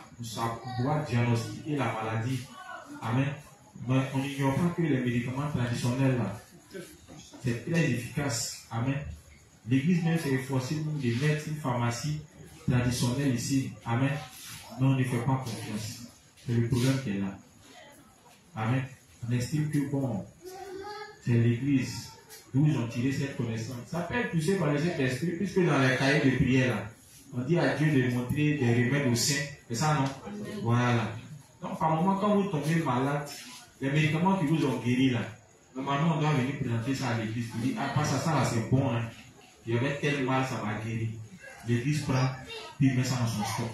pouvoir diagnostiquer la maladie. Amen. Mais on n'ignore pas que les médicaments traditionnels, là, c'est très efficace. Amen. L'église même s'est efforcée de mettre une pharmacie traditionnelle ici. Amen. Mais on ne fait pas confiance. C'est le problème qui est là. Amen. On estime que bon, c'est l'église d'où ils ont tiré cette connaissance. Ça peut être poussé par les autres esprits, puisque dans les cahiers de prière, là, on dit à Dieu de montrer des remèdes aux saints. C'est ça, non? Voilà. Donc, par moment, quand vous tombez malade, les médicaments qui vous ont guéri, là, normalement, on doit venir présenter ça à l'église. On dit, ah, pas ça, là, c'est bon, hein. Il y avait tel mal, ça m'a guéri. L'église prend, puis il met ça dans son stock.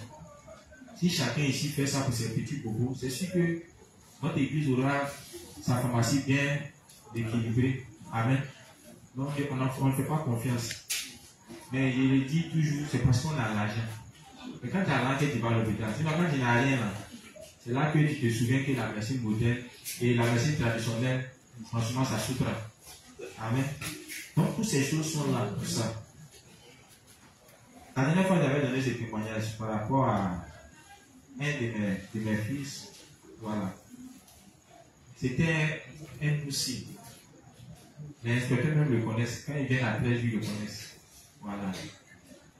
Si chacun ici fait ça pour ses petits bobos, c'est sûr que notre église aura sa pharmacie bien équilibrée. Amen. Donc, on ne fait pas confiance. Mais je le dis toujours, c'est parce qu'on a l'argent. Mais quand tu as l'argent, tu vas à l'hôpital. Sinon, quand tu n'as rien, c'est là que tu te souviens que la médecine moderne et la médecine traditionnelle, franchement, ça souffre. Amen. Donc, toutes ces choses sont là pour ça. La dernière fois, j'avais donné ce témoignage par rapport à un de mes fils. Voilà. C'était un poussi. Les inspecteurs même le connaissent. Quand ils viennent à 13, ils le connaissent. Voilà.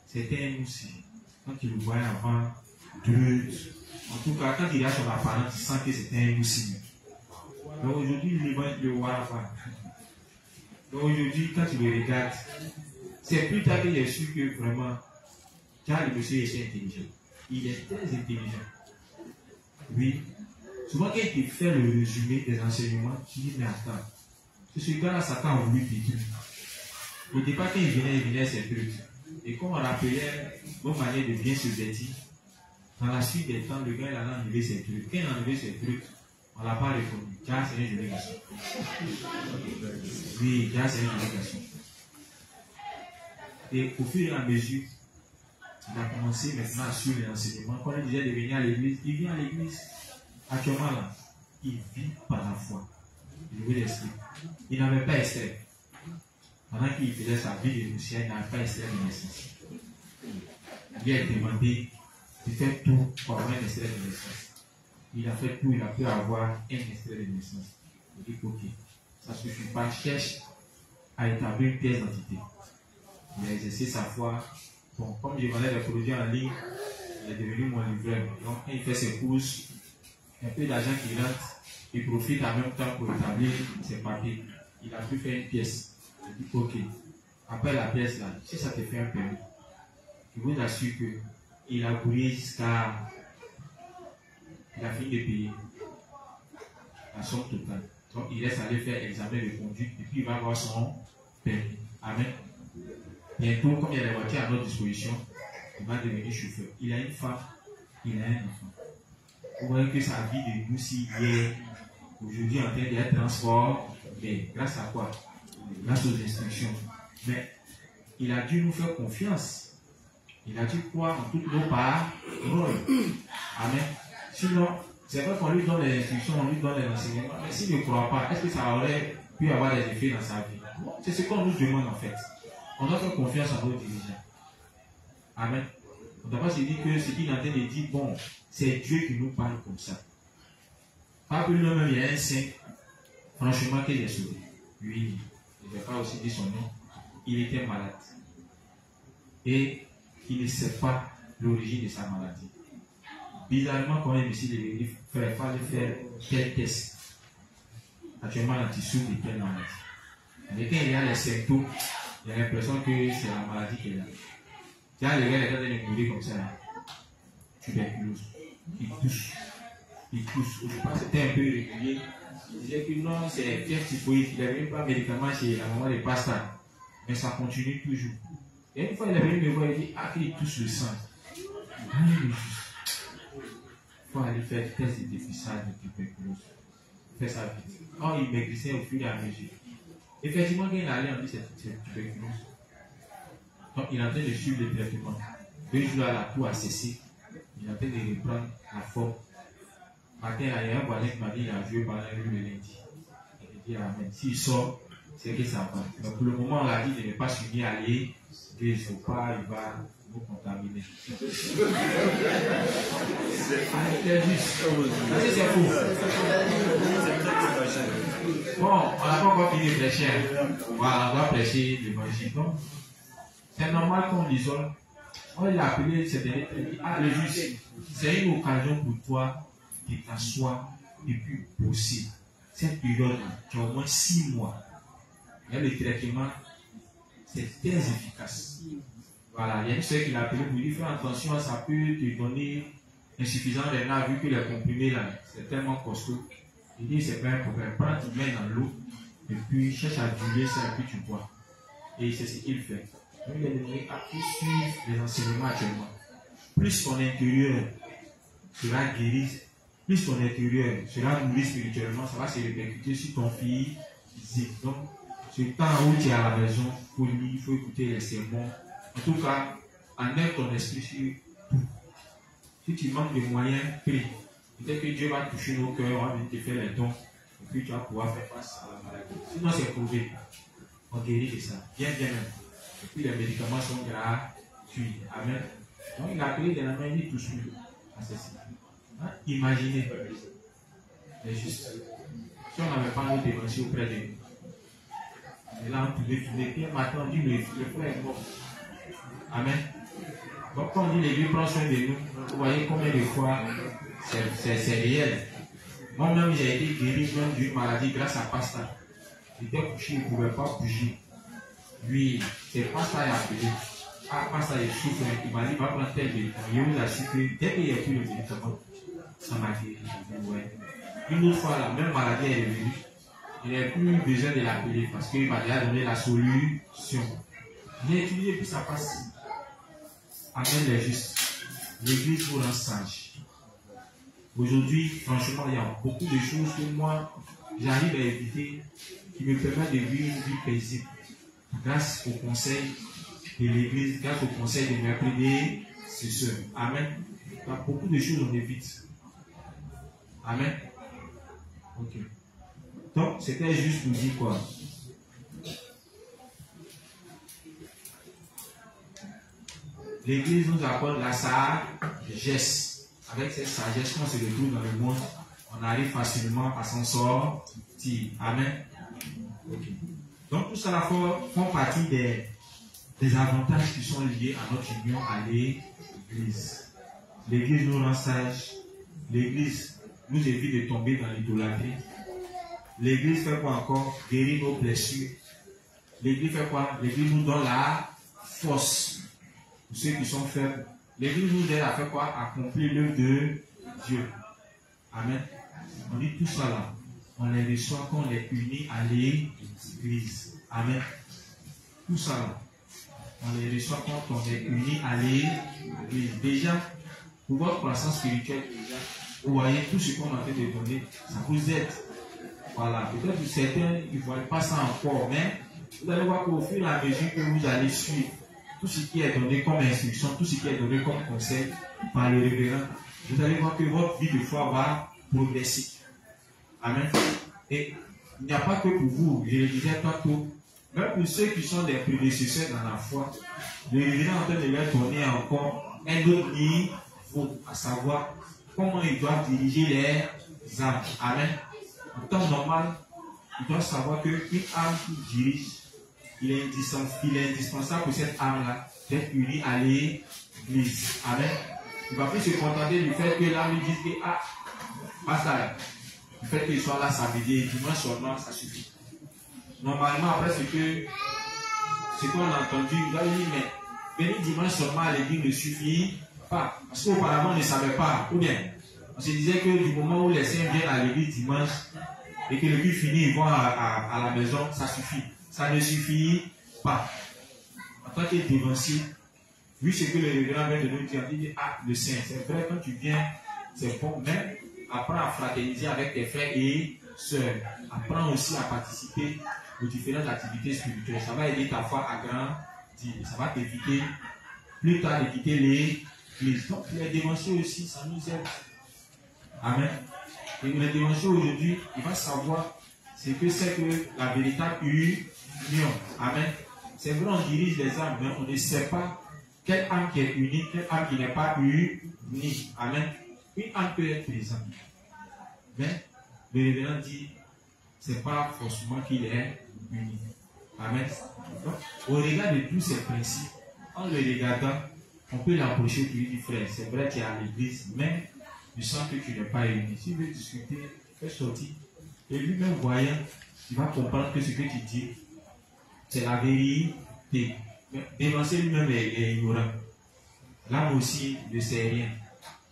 C'était un moussi. Quand tu le voyais avant, en tout cas, quand il a son apparence, tu sens que c'était un moussi. Mais aujourd'hui, il va le voir avant. Donc aujourd'hui, quand tu le regardes, c'est plus tard que j'ai su que vraiment, car le monsieur est intelligent. Il est très intelligent. Oui. Souvent, quand il te fait le résumé des enseignements, tu dis, mais attends, ce gars-là, Satan a voulu détruire. Au départ, quand il venait ses trucs. Et comme on rappelait nos manières de bien se vêtir, dans la suite des temps, le gars, il a enlevé ses trucs. Quand il a enlevé ses trucs, on ne l'a pas reconnu. Car c'est une jolie garçon. Oui, car c'est une jolie garçon. Et au fur et à mesure, il a commencé maintenant à suivre les enseignements. Quand il disait de venir à l'église, il vient à l'église. Actuellement, là, il vit par la foi. Il n'avait pas extrait. Pendant qu'il faisait sa vie de poussière, il n'avait pas extrait de naissance. Il a demandé de faire tout pour avoir un extrait de naissance. Il a fait tout, il a pu avoir un extrait de naissance. Il dit ok, ça ne suffit pas, cherche à établir une pièce d'identité. Il a exercé sa foi. Bon, comme je vendais des produits en ligne, il est devenu mon livreur. Donc quand il fait ses courses, un peu d'argent qui rentre, il profite en même temps pour établir ses papiers. Il a pu faire une pièce. Il dit ok, après la pièce là, si ça te fait un permis, je vous assure qu'il a couru jusqu'à. Il a fini de payer la somme totale. Donc il laisse aller faire l'examen de conduite et puis il va avoir son permis. Amen. Bientôt, comme il y a des voitures à notre disposition, il va devenir chauffeur. Il a une femme, il a un enfant. Vous voyez que sa vie de nous si hier, aujourd'hui en train d'être transformée. Grâce à quoi? Grâce aux instructions. Mais il a dû nous faire confiance. Il a dû croire en toutes nos paroles. Amen. Sinon, c'est vrai qu'on lui donne les instructions, on lui donne les enseignements. Mais s'il ne croit pas, est-ce que ça aurait pu avoir des effets dans sa vie? C'est ce qu'on nous demande en fait. On doit faire confiance à nos dirigeants. Amen. On ne doit pas se dire que ce qu'il est en train de dire, bon, c'est Dieu qui nous parle comme ça. Pas plus même, il y a un saint, franchement, qu'il est sauvé. Lui, je ne vais pas aussi dire son nom, il était malade. Et il ne sait pas l'origine de sa maladie. bizarrement, quand même ici, il fallait faire tel test. Actuellement, l'anti-souffle est plein maladie. Mais quand il y a les symptômes, il y a l'impression que c'est la maladie qui est là. Tiens, les gars, les gars, ils mourir comme ça. Là. Tuberculose. Ils toussent. Ils toussent. Je pense que c'était un peu régulier. Il disait que non, c'est fièvre typhoïde. Il n'avait même pas de médicament chez la maman de pasta. Mais ça continue toujours. Et une fois, il avait me voir, il dit, ah, qu'il tousse le sang. Ah, il faut aller faire le test de dépistage de tuberculose. Fais ça vite. Oh, il maigrissait au fur et à mesure. Effectivement, quand il allait en dit c'est tuberculose. Donc, il est en train de suivre le traitement. 2 jours à la toux a cessé. Il est en train de reprendre la forme. Matin, il y a un voisin qui m'a dit qu'il a joué pendant le lundi. Il dit, amen. S'il sort, c'est que ça va. Mais pour le moment, on l'a dit de ne pas suivre aller. Il ne faut pas, il va vous contaminer. C'est juste. C'est faux. Bon, on n'a pas encore fini de prêcher. Voilà, on doit prêcher l'évangile. C'est normal qu'on l'isole. On l'a appelé, c'était ah, le juste. C'est une occasion pour toi de t'asseoir et puis bosser. Cette période, tu as au moins 6 mois. Et le traitement, c'est très efficace. Voilà, il y a une soeur qui l'a appelé pour lui faire attention, ça peut te donner insuffisant de nerfs vu que les comprimés là, c'est tellement costaud. Il dit c'est pas un problème, prends, tu mets dans l'eau et puis cherche à diluer ça et puis tu bois. Et c'est ce qu'il fait. Il est donné à plus suivre les enseignements actuellement. Plus ton intérieur sera guéri, plus ton intérieur sera nourri spirituellement, ça va se répercuter sur ton physique. Donc, ce temps où tu es à la maison, il faut lire, il faut écouter les sermons. En tout cas, enlève ton esprit sur tout. Si tu manques de moyens, prie. Peut-être que Dieu va toucher nos cœurs, on va te faire les dons, et puis tu vas pouvoir faire face à la maladie. Sinon, c'est prouvé. On guérit de ça. Bien même. Et puis les médicaments sont gratuits. Amen. Donc il a appelé de la main, il touche plus. Hein? Imaginez. C'est juste. Si on n'avait pas envie d'évancer auprès de nous. Et là, on pouvait tourner. Puis maintenant, on dit le frère est mort. Amen. Donc quand on dit l'Église prend soin de nous, vous voyez combien de fois c'est réel. Moi-même, j'ai été guéri d'une maladie grâce à Pasta. J'étais couché, il ne pouvait pas bouger. Lui, c'est Pasta qui a appelé. Ah, Pasta, il souffre. Il m'a dit, va prendre tel médicament. Il vous a su que dès qu'il n'y a plus le médicament, ça m'a guéri. Ouais. Une autre fois, la même maladie est revenue. Il n'a plus besoin de l'appeler parce qu'il m'a déjà donné la solution. J'ai étudié puis ça passe. Amen les justes. L'Église vous rend sage. Aujourd'hui, franchement, il y a beaucoup de choses que moi, j'arrive à éviter qui me permettent de vivre une vie paisible. Grâce au conseil de l'Église, grâce au conseil de mes prédécesseurs. Amen. Il y a beaucoup de choses on évite. Amen. Ok. Donc, c'était juste pour dire quoi? L'Église nous accorde la sagesse. Avec cette sagesse, quand on se retrouve dans le monde, on arrive facilement à s'en sortir. Amen. Okay. Donc tout ça font partie des avantages qui sont liés à notre union à l'Église. L'Église nous rend sages. L'Église nous évite de tomber dans l'idolâtrie. L'Église fait quoi encore? Guérir nos blessures. L'Église fait quoi? L'Église nous donne la force. Pour ceux qui sont faibles. L'Église nous aide à faire quoi? Accomplir l'œuvre de Dieu. Amen. On dit tout ça là. On les reçoit quand on est unis à l'Église. Amen. Tout ça là. On les reçoit quand on est unis à l'Église. Déjà, pour votre croissance spirituelle, déjà, vous voyez tout ce qu'on a fait de donner, ça vous aide. Voilà. Peut-être que certains, ils ne voient pas ça encore, mais vous allez voir qu'au fur et à mesure que vous allez suivre tout ce qui est donné comme instruction, tout ce qui est donné comme conseil par le révérend, vous allez voir que votre vie de foi va progresser. Amen. Et il n'y a pas que pour vous, je le disais tantôt, même pour ceux qui sont des prédécesseurs dans la foi, le révérend est en train de leur donner encore un autre niveau, à savoir comment ils doivent diriger les âmes. Amen. En temps normal, ils doivent savoir qu'une âme qui dirige, il est indispensable pour cette âme-là d'être unie à l'Église. Amen. Il va plus se contenter du fait que là, lui dise que, ah, pas ça. Le fait qu'il soit là samedi et dimanche seulement, ça suffit. Normalement, après ce qu'on a entendu, il va dire, mais venir dimanche seulement à l'église ne suffit pas. Parce qu'auparavant, on ne savait pas. Ou bien, on se disait que du moment où les saints viennent à l'église dimanche et que le culte finit, ils vont à la maison, ça suffit. Ça ne suffit pas. En tant que dévancier, vu ce que le révérend vient de nous dire, il dit, ah, le saint, c'est vrai, quand tu viens, c'est bon, mais apprends à fraterniser avec tes frères et sœurs. Apprends aussi à participer aux différentes activités spirituelles. Ça va aider ta foi à grandir. Ça va t'éviter plus tard de quitter l'église. Donc, les dévanciers aussi, ça nous aide. Amen. Et le dévancier aujourd'hui, il va savoir ce que c'est que la véritable union. Amen. C'est vrai, on dirige les âmes, mais on ne sait pas quelle âme qui est unie, quelle âme qui n'est pas unie. Amen. Une âme peut être présente. Mais le révérend dit, c'est pas forcément qu'il est uni. Amen. Donc, au regard de tous ces principes, en le regardant, on peut l'approcher et lui dire, frère, c'est vrai qu'il est à l'église, mais je sens que tu n'es pas uni. Si tu veux discuter, fais sortir. Et lui-même voyant, il va comprendre que ce que tu dis, c'est la vérité. Dévancer lui-même est ignorant. L'âme aussi ne sait rien.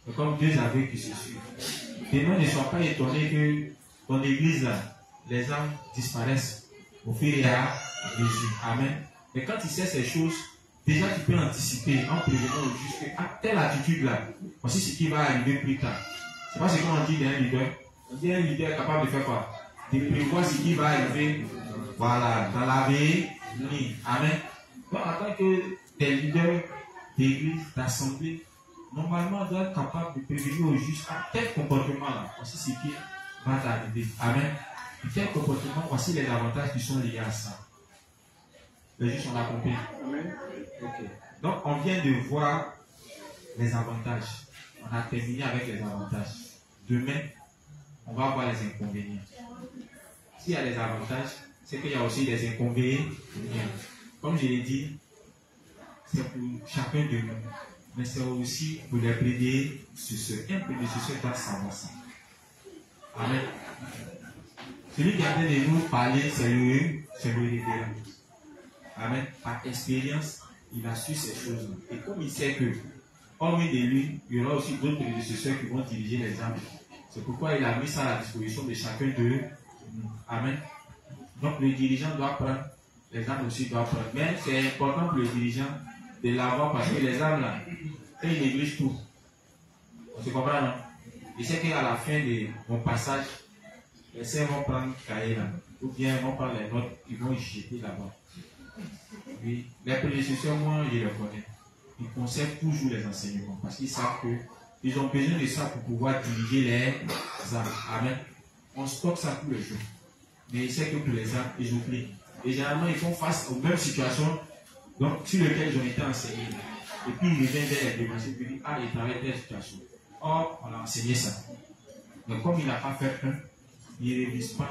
C'est comme deux aveugles qui se suivent. Demain, ne sois pas étonné que ton église, là, les âmes disparaissent au fur et à mesure. Amen. Mais quand tu sais ces choses, déjà tu peux anticiper en prévenant juste à telle attitude-là, voici ce qui va arriver plus tard. C'est pas ce qu'on dit d'un leader. On dit un leader est capable de faire quoi? De prévoir ce qui va arriver, voilà, dans l'avenir. Amen. Donc, en tant que des leaders d'église, d'assemblée, normalement, on doit être capable de prévenir au juste à tel comportement-là. Voici ce qui va t'arriver. Amen. Et tel comportement, voici les avantages qui sont liés à ça. Les justes ont compris. Amen. Ok. Donc, on vient de voir les avantages. On a terminé avec les avantages. Demain, on va voir les inconvénients. S'il y a des avantages, c'est qu'il y a aussi des inconvénients. Comme je l'ai dit, c'est pour chacun de nous. Mais c'est aussi pour les prédécesseurs. Un prédécesseur doit savoir ça. Amen. Celui qui a train de nous parler, c'est le révérend. Amen. Par expérience, il a su ces choses. Et comme il sait que, hormis de lui, il y aura aussi d'autres prédécesseurs qui vont diriger les âmes. C'est pourquoi il a mis ça à la disposition de chacun de nous. Amen. Donc le dirigeant doit prendre, les âmes aussi doivent prendre. Mais c'est important pour le dirigeant de l'avoir parce que les âmes là, ils négligent tout. On se comprend, non? Il sait qu'à la fin de mon passage, les saints vont prendre le cahier là, ou bien ils vont prendre les notes, ils vont y jeter là-bas. Oui, les prédécesseurs, moi je les connais. Ils conservent toujours les enseignements parce qu'ils savent qu'ils ont besoin de ça pour pouvoir diriger les âmes. Amen. On stocke ça tous les jours. Mais il sait que pour les âmes, ils oublient. Et généralement, ils font face aux mêmes situations donc, sur lesquelles ils ont été enseignés. Et puis, ils reviennent vers les dévanciers et disent, ah, il travaille telle situation. Or, on a enseigné ça. Mais comme il n'a pas fait un, il ne révise pas.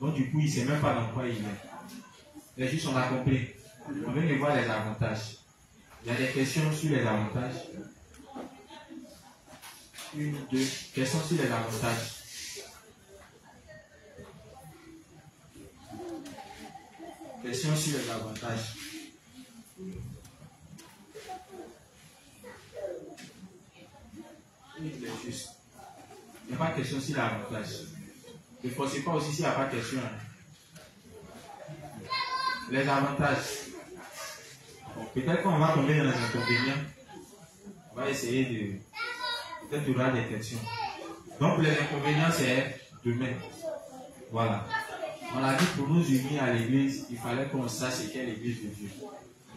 Donc, du coup, il ne sait même pas dans quoi il est. Les justes, on a compris. On vient de voir les avantages. Il y a des questions sur les avantages. Une, deux. Questions sur les avantages. Questions sur les avantages. Il n'y a pas de question sur l'avantage. Ne forcez pas aussi s'il n'y a pas de question. Les avantages. Bon, peut-être qu'on va tomber dans les inconvénients. On va essayer de. Peut-être qu'il y aura des questions. Donc, les inconvénients, c'est demain. Voilà. On a dit pour nous unir à l'église, il fallait qu'on sache ce qu'est l'église de Dieu.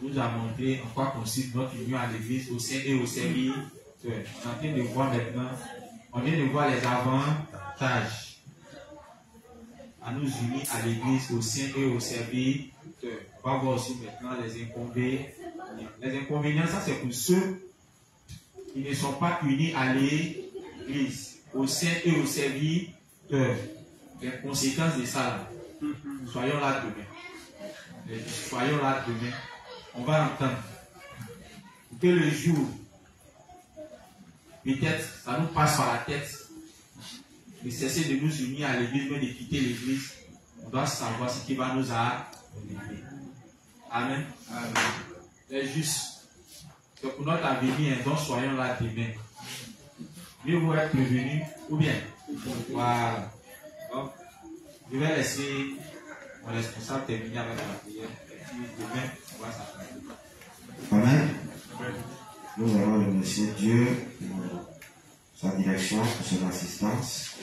Il nous a montré en quoi consiste notre union à l'église au sein et au service. On est en train de voir maintenant, on vient de voir les avantages à nous unir à l'église au sein et au service. On va voir aussi maintenant les inconvénients. Les inconvénients, ça c'est pour ceux qui ne sont pas unis à l'église, au sein et au service. Les conséquences de ça, soyons là demain. Soyons là demain. On va entendre que le jour peut-être ça nous passe par la tête de cesser de nous unir à l'église, mais de quitter l'église. On doit savoir ce qui va nous arriver. Amen. C'est juste. C'est pour notre avenir, donc soyons là demain. Mieux vaut être prévenu ou bien. Voilà. Donc, je vais laisser mon responsable terminer avec la prière. Et puis demain, on va s'appeler. Amen. Nous allons remercier Dieu pour sa direction, pour son assistance.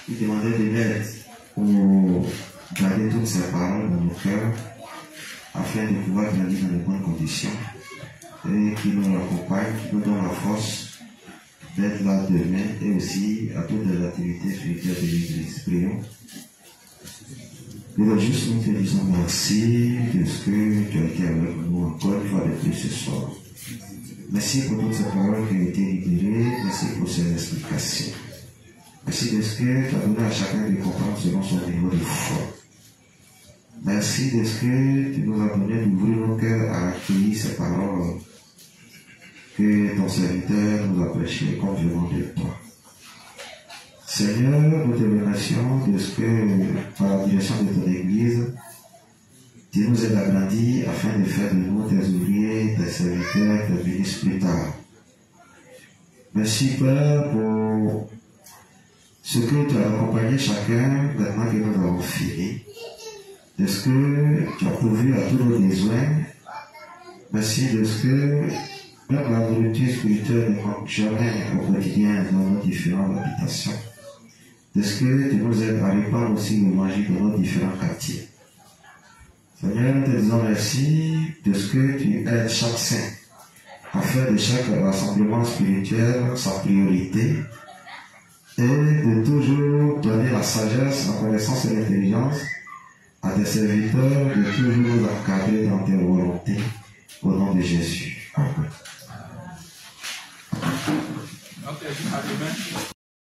Il demandait de l'aide pour garder toutes ces paroles dans nos cœurs afin de pouvoir grandir dans de bonnes conditions et qu'il nous accompagne, qu'il nous donne la force d'être là demain et aussi à toutes les activités spirituelles de l'Église. Prions. Nous juste nous te disons merci de ce que tu as été avec nous encore une fois de plus ce soir. Merci pour toutes ces paroles qui ont été libérées. Merci pour ces explications. Merci de ce que tu as donné à chacun de comprendre selon son niveau de foi. Merci de ce que tu nous as donné d'ouvrir nos cœurs à accueillir ces paroles que ton serviteur nous a prêchées comme venant de toi. Seigneur, nous te remercions de ce que, par la direction de ton Église, tu nous aides à grandir afin de faire de nous tes ouvriers, tes serviteurs, tes ministres plus tard. Merci Père pour ce que tu as accompagné chacun maintenant que nous avons fini, de ce que tu as pourvu à tous nos besoins. Merci de ce que même la nourriture spirituelle ne manque jamais au quotidien dans nos différentes habitations. De ce que tu nous aides à répandre aussi le magie dans nos différents quartiers. Seigneur, nous te disons merci de ce que tu aides chaque saint à faire de chaque rassemblement spirituel sa priorité et de toujours donner la sagesse, la connaissance et l'intelligence à tes serviteurs de toujours nous encadrer dans tes volontés au nom de Jésus. Amen. Ok, à demain.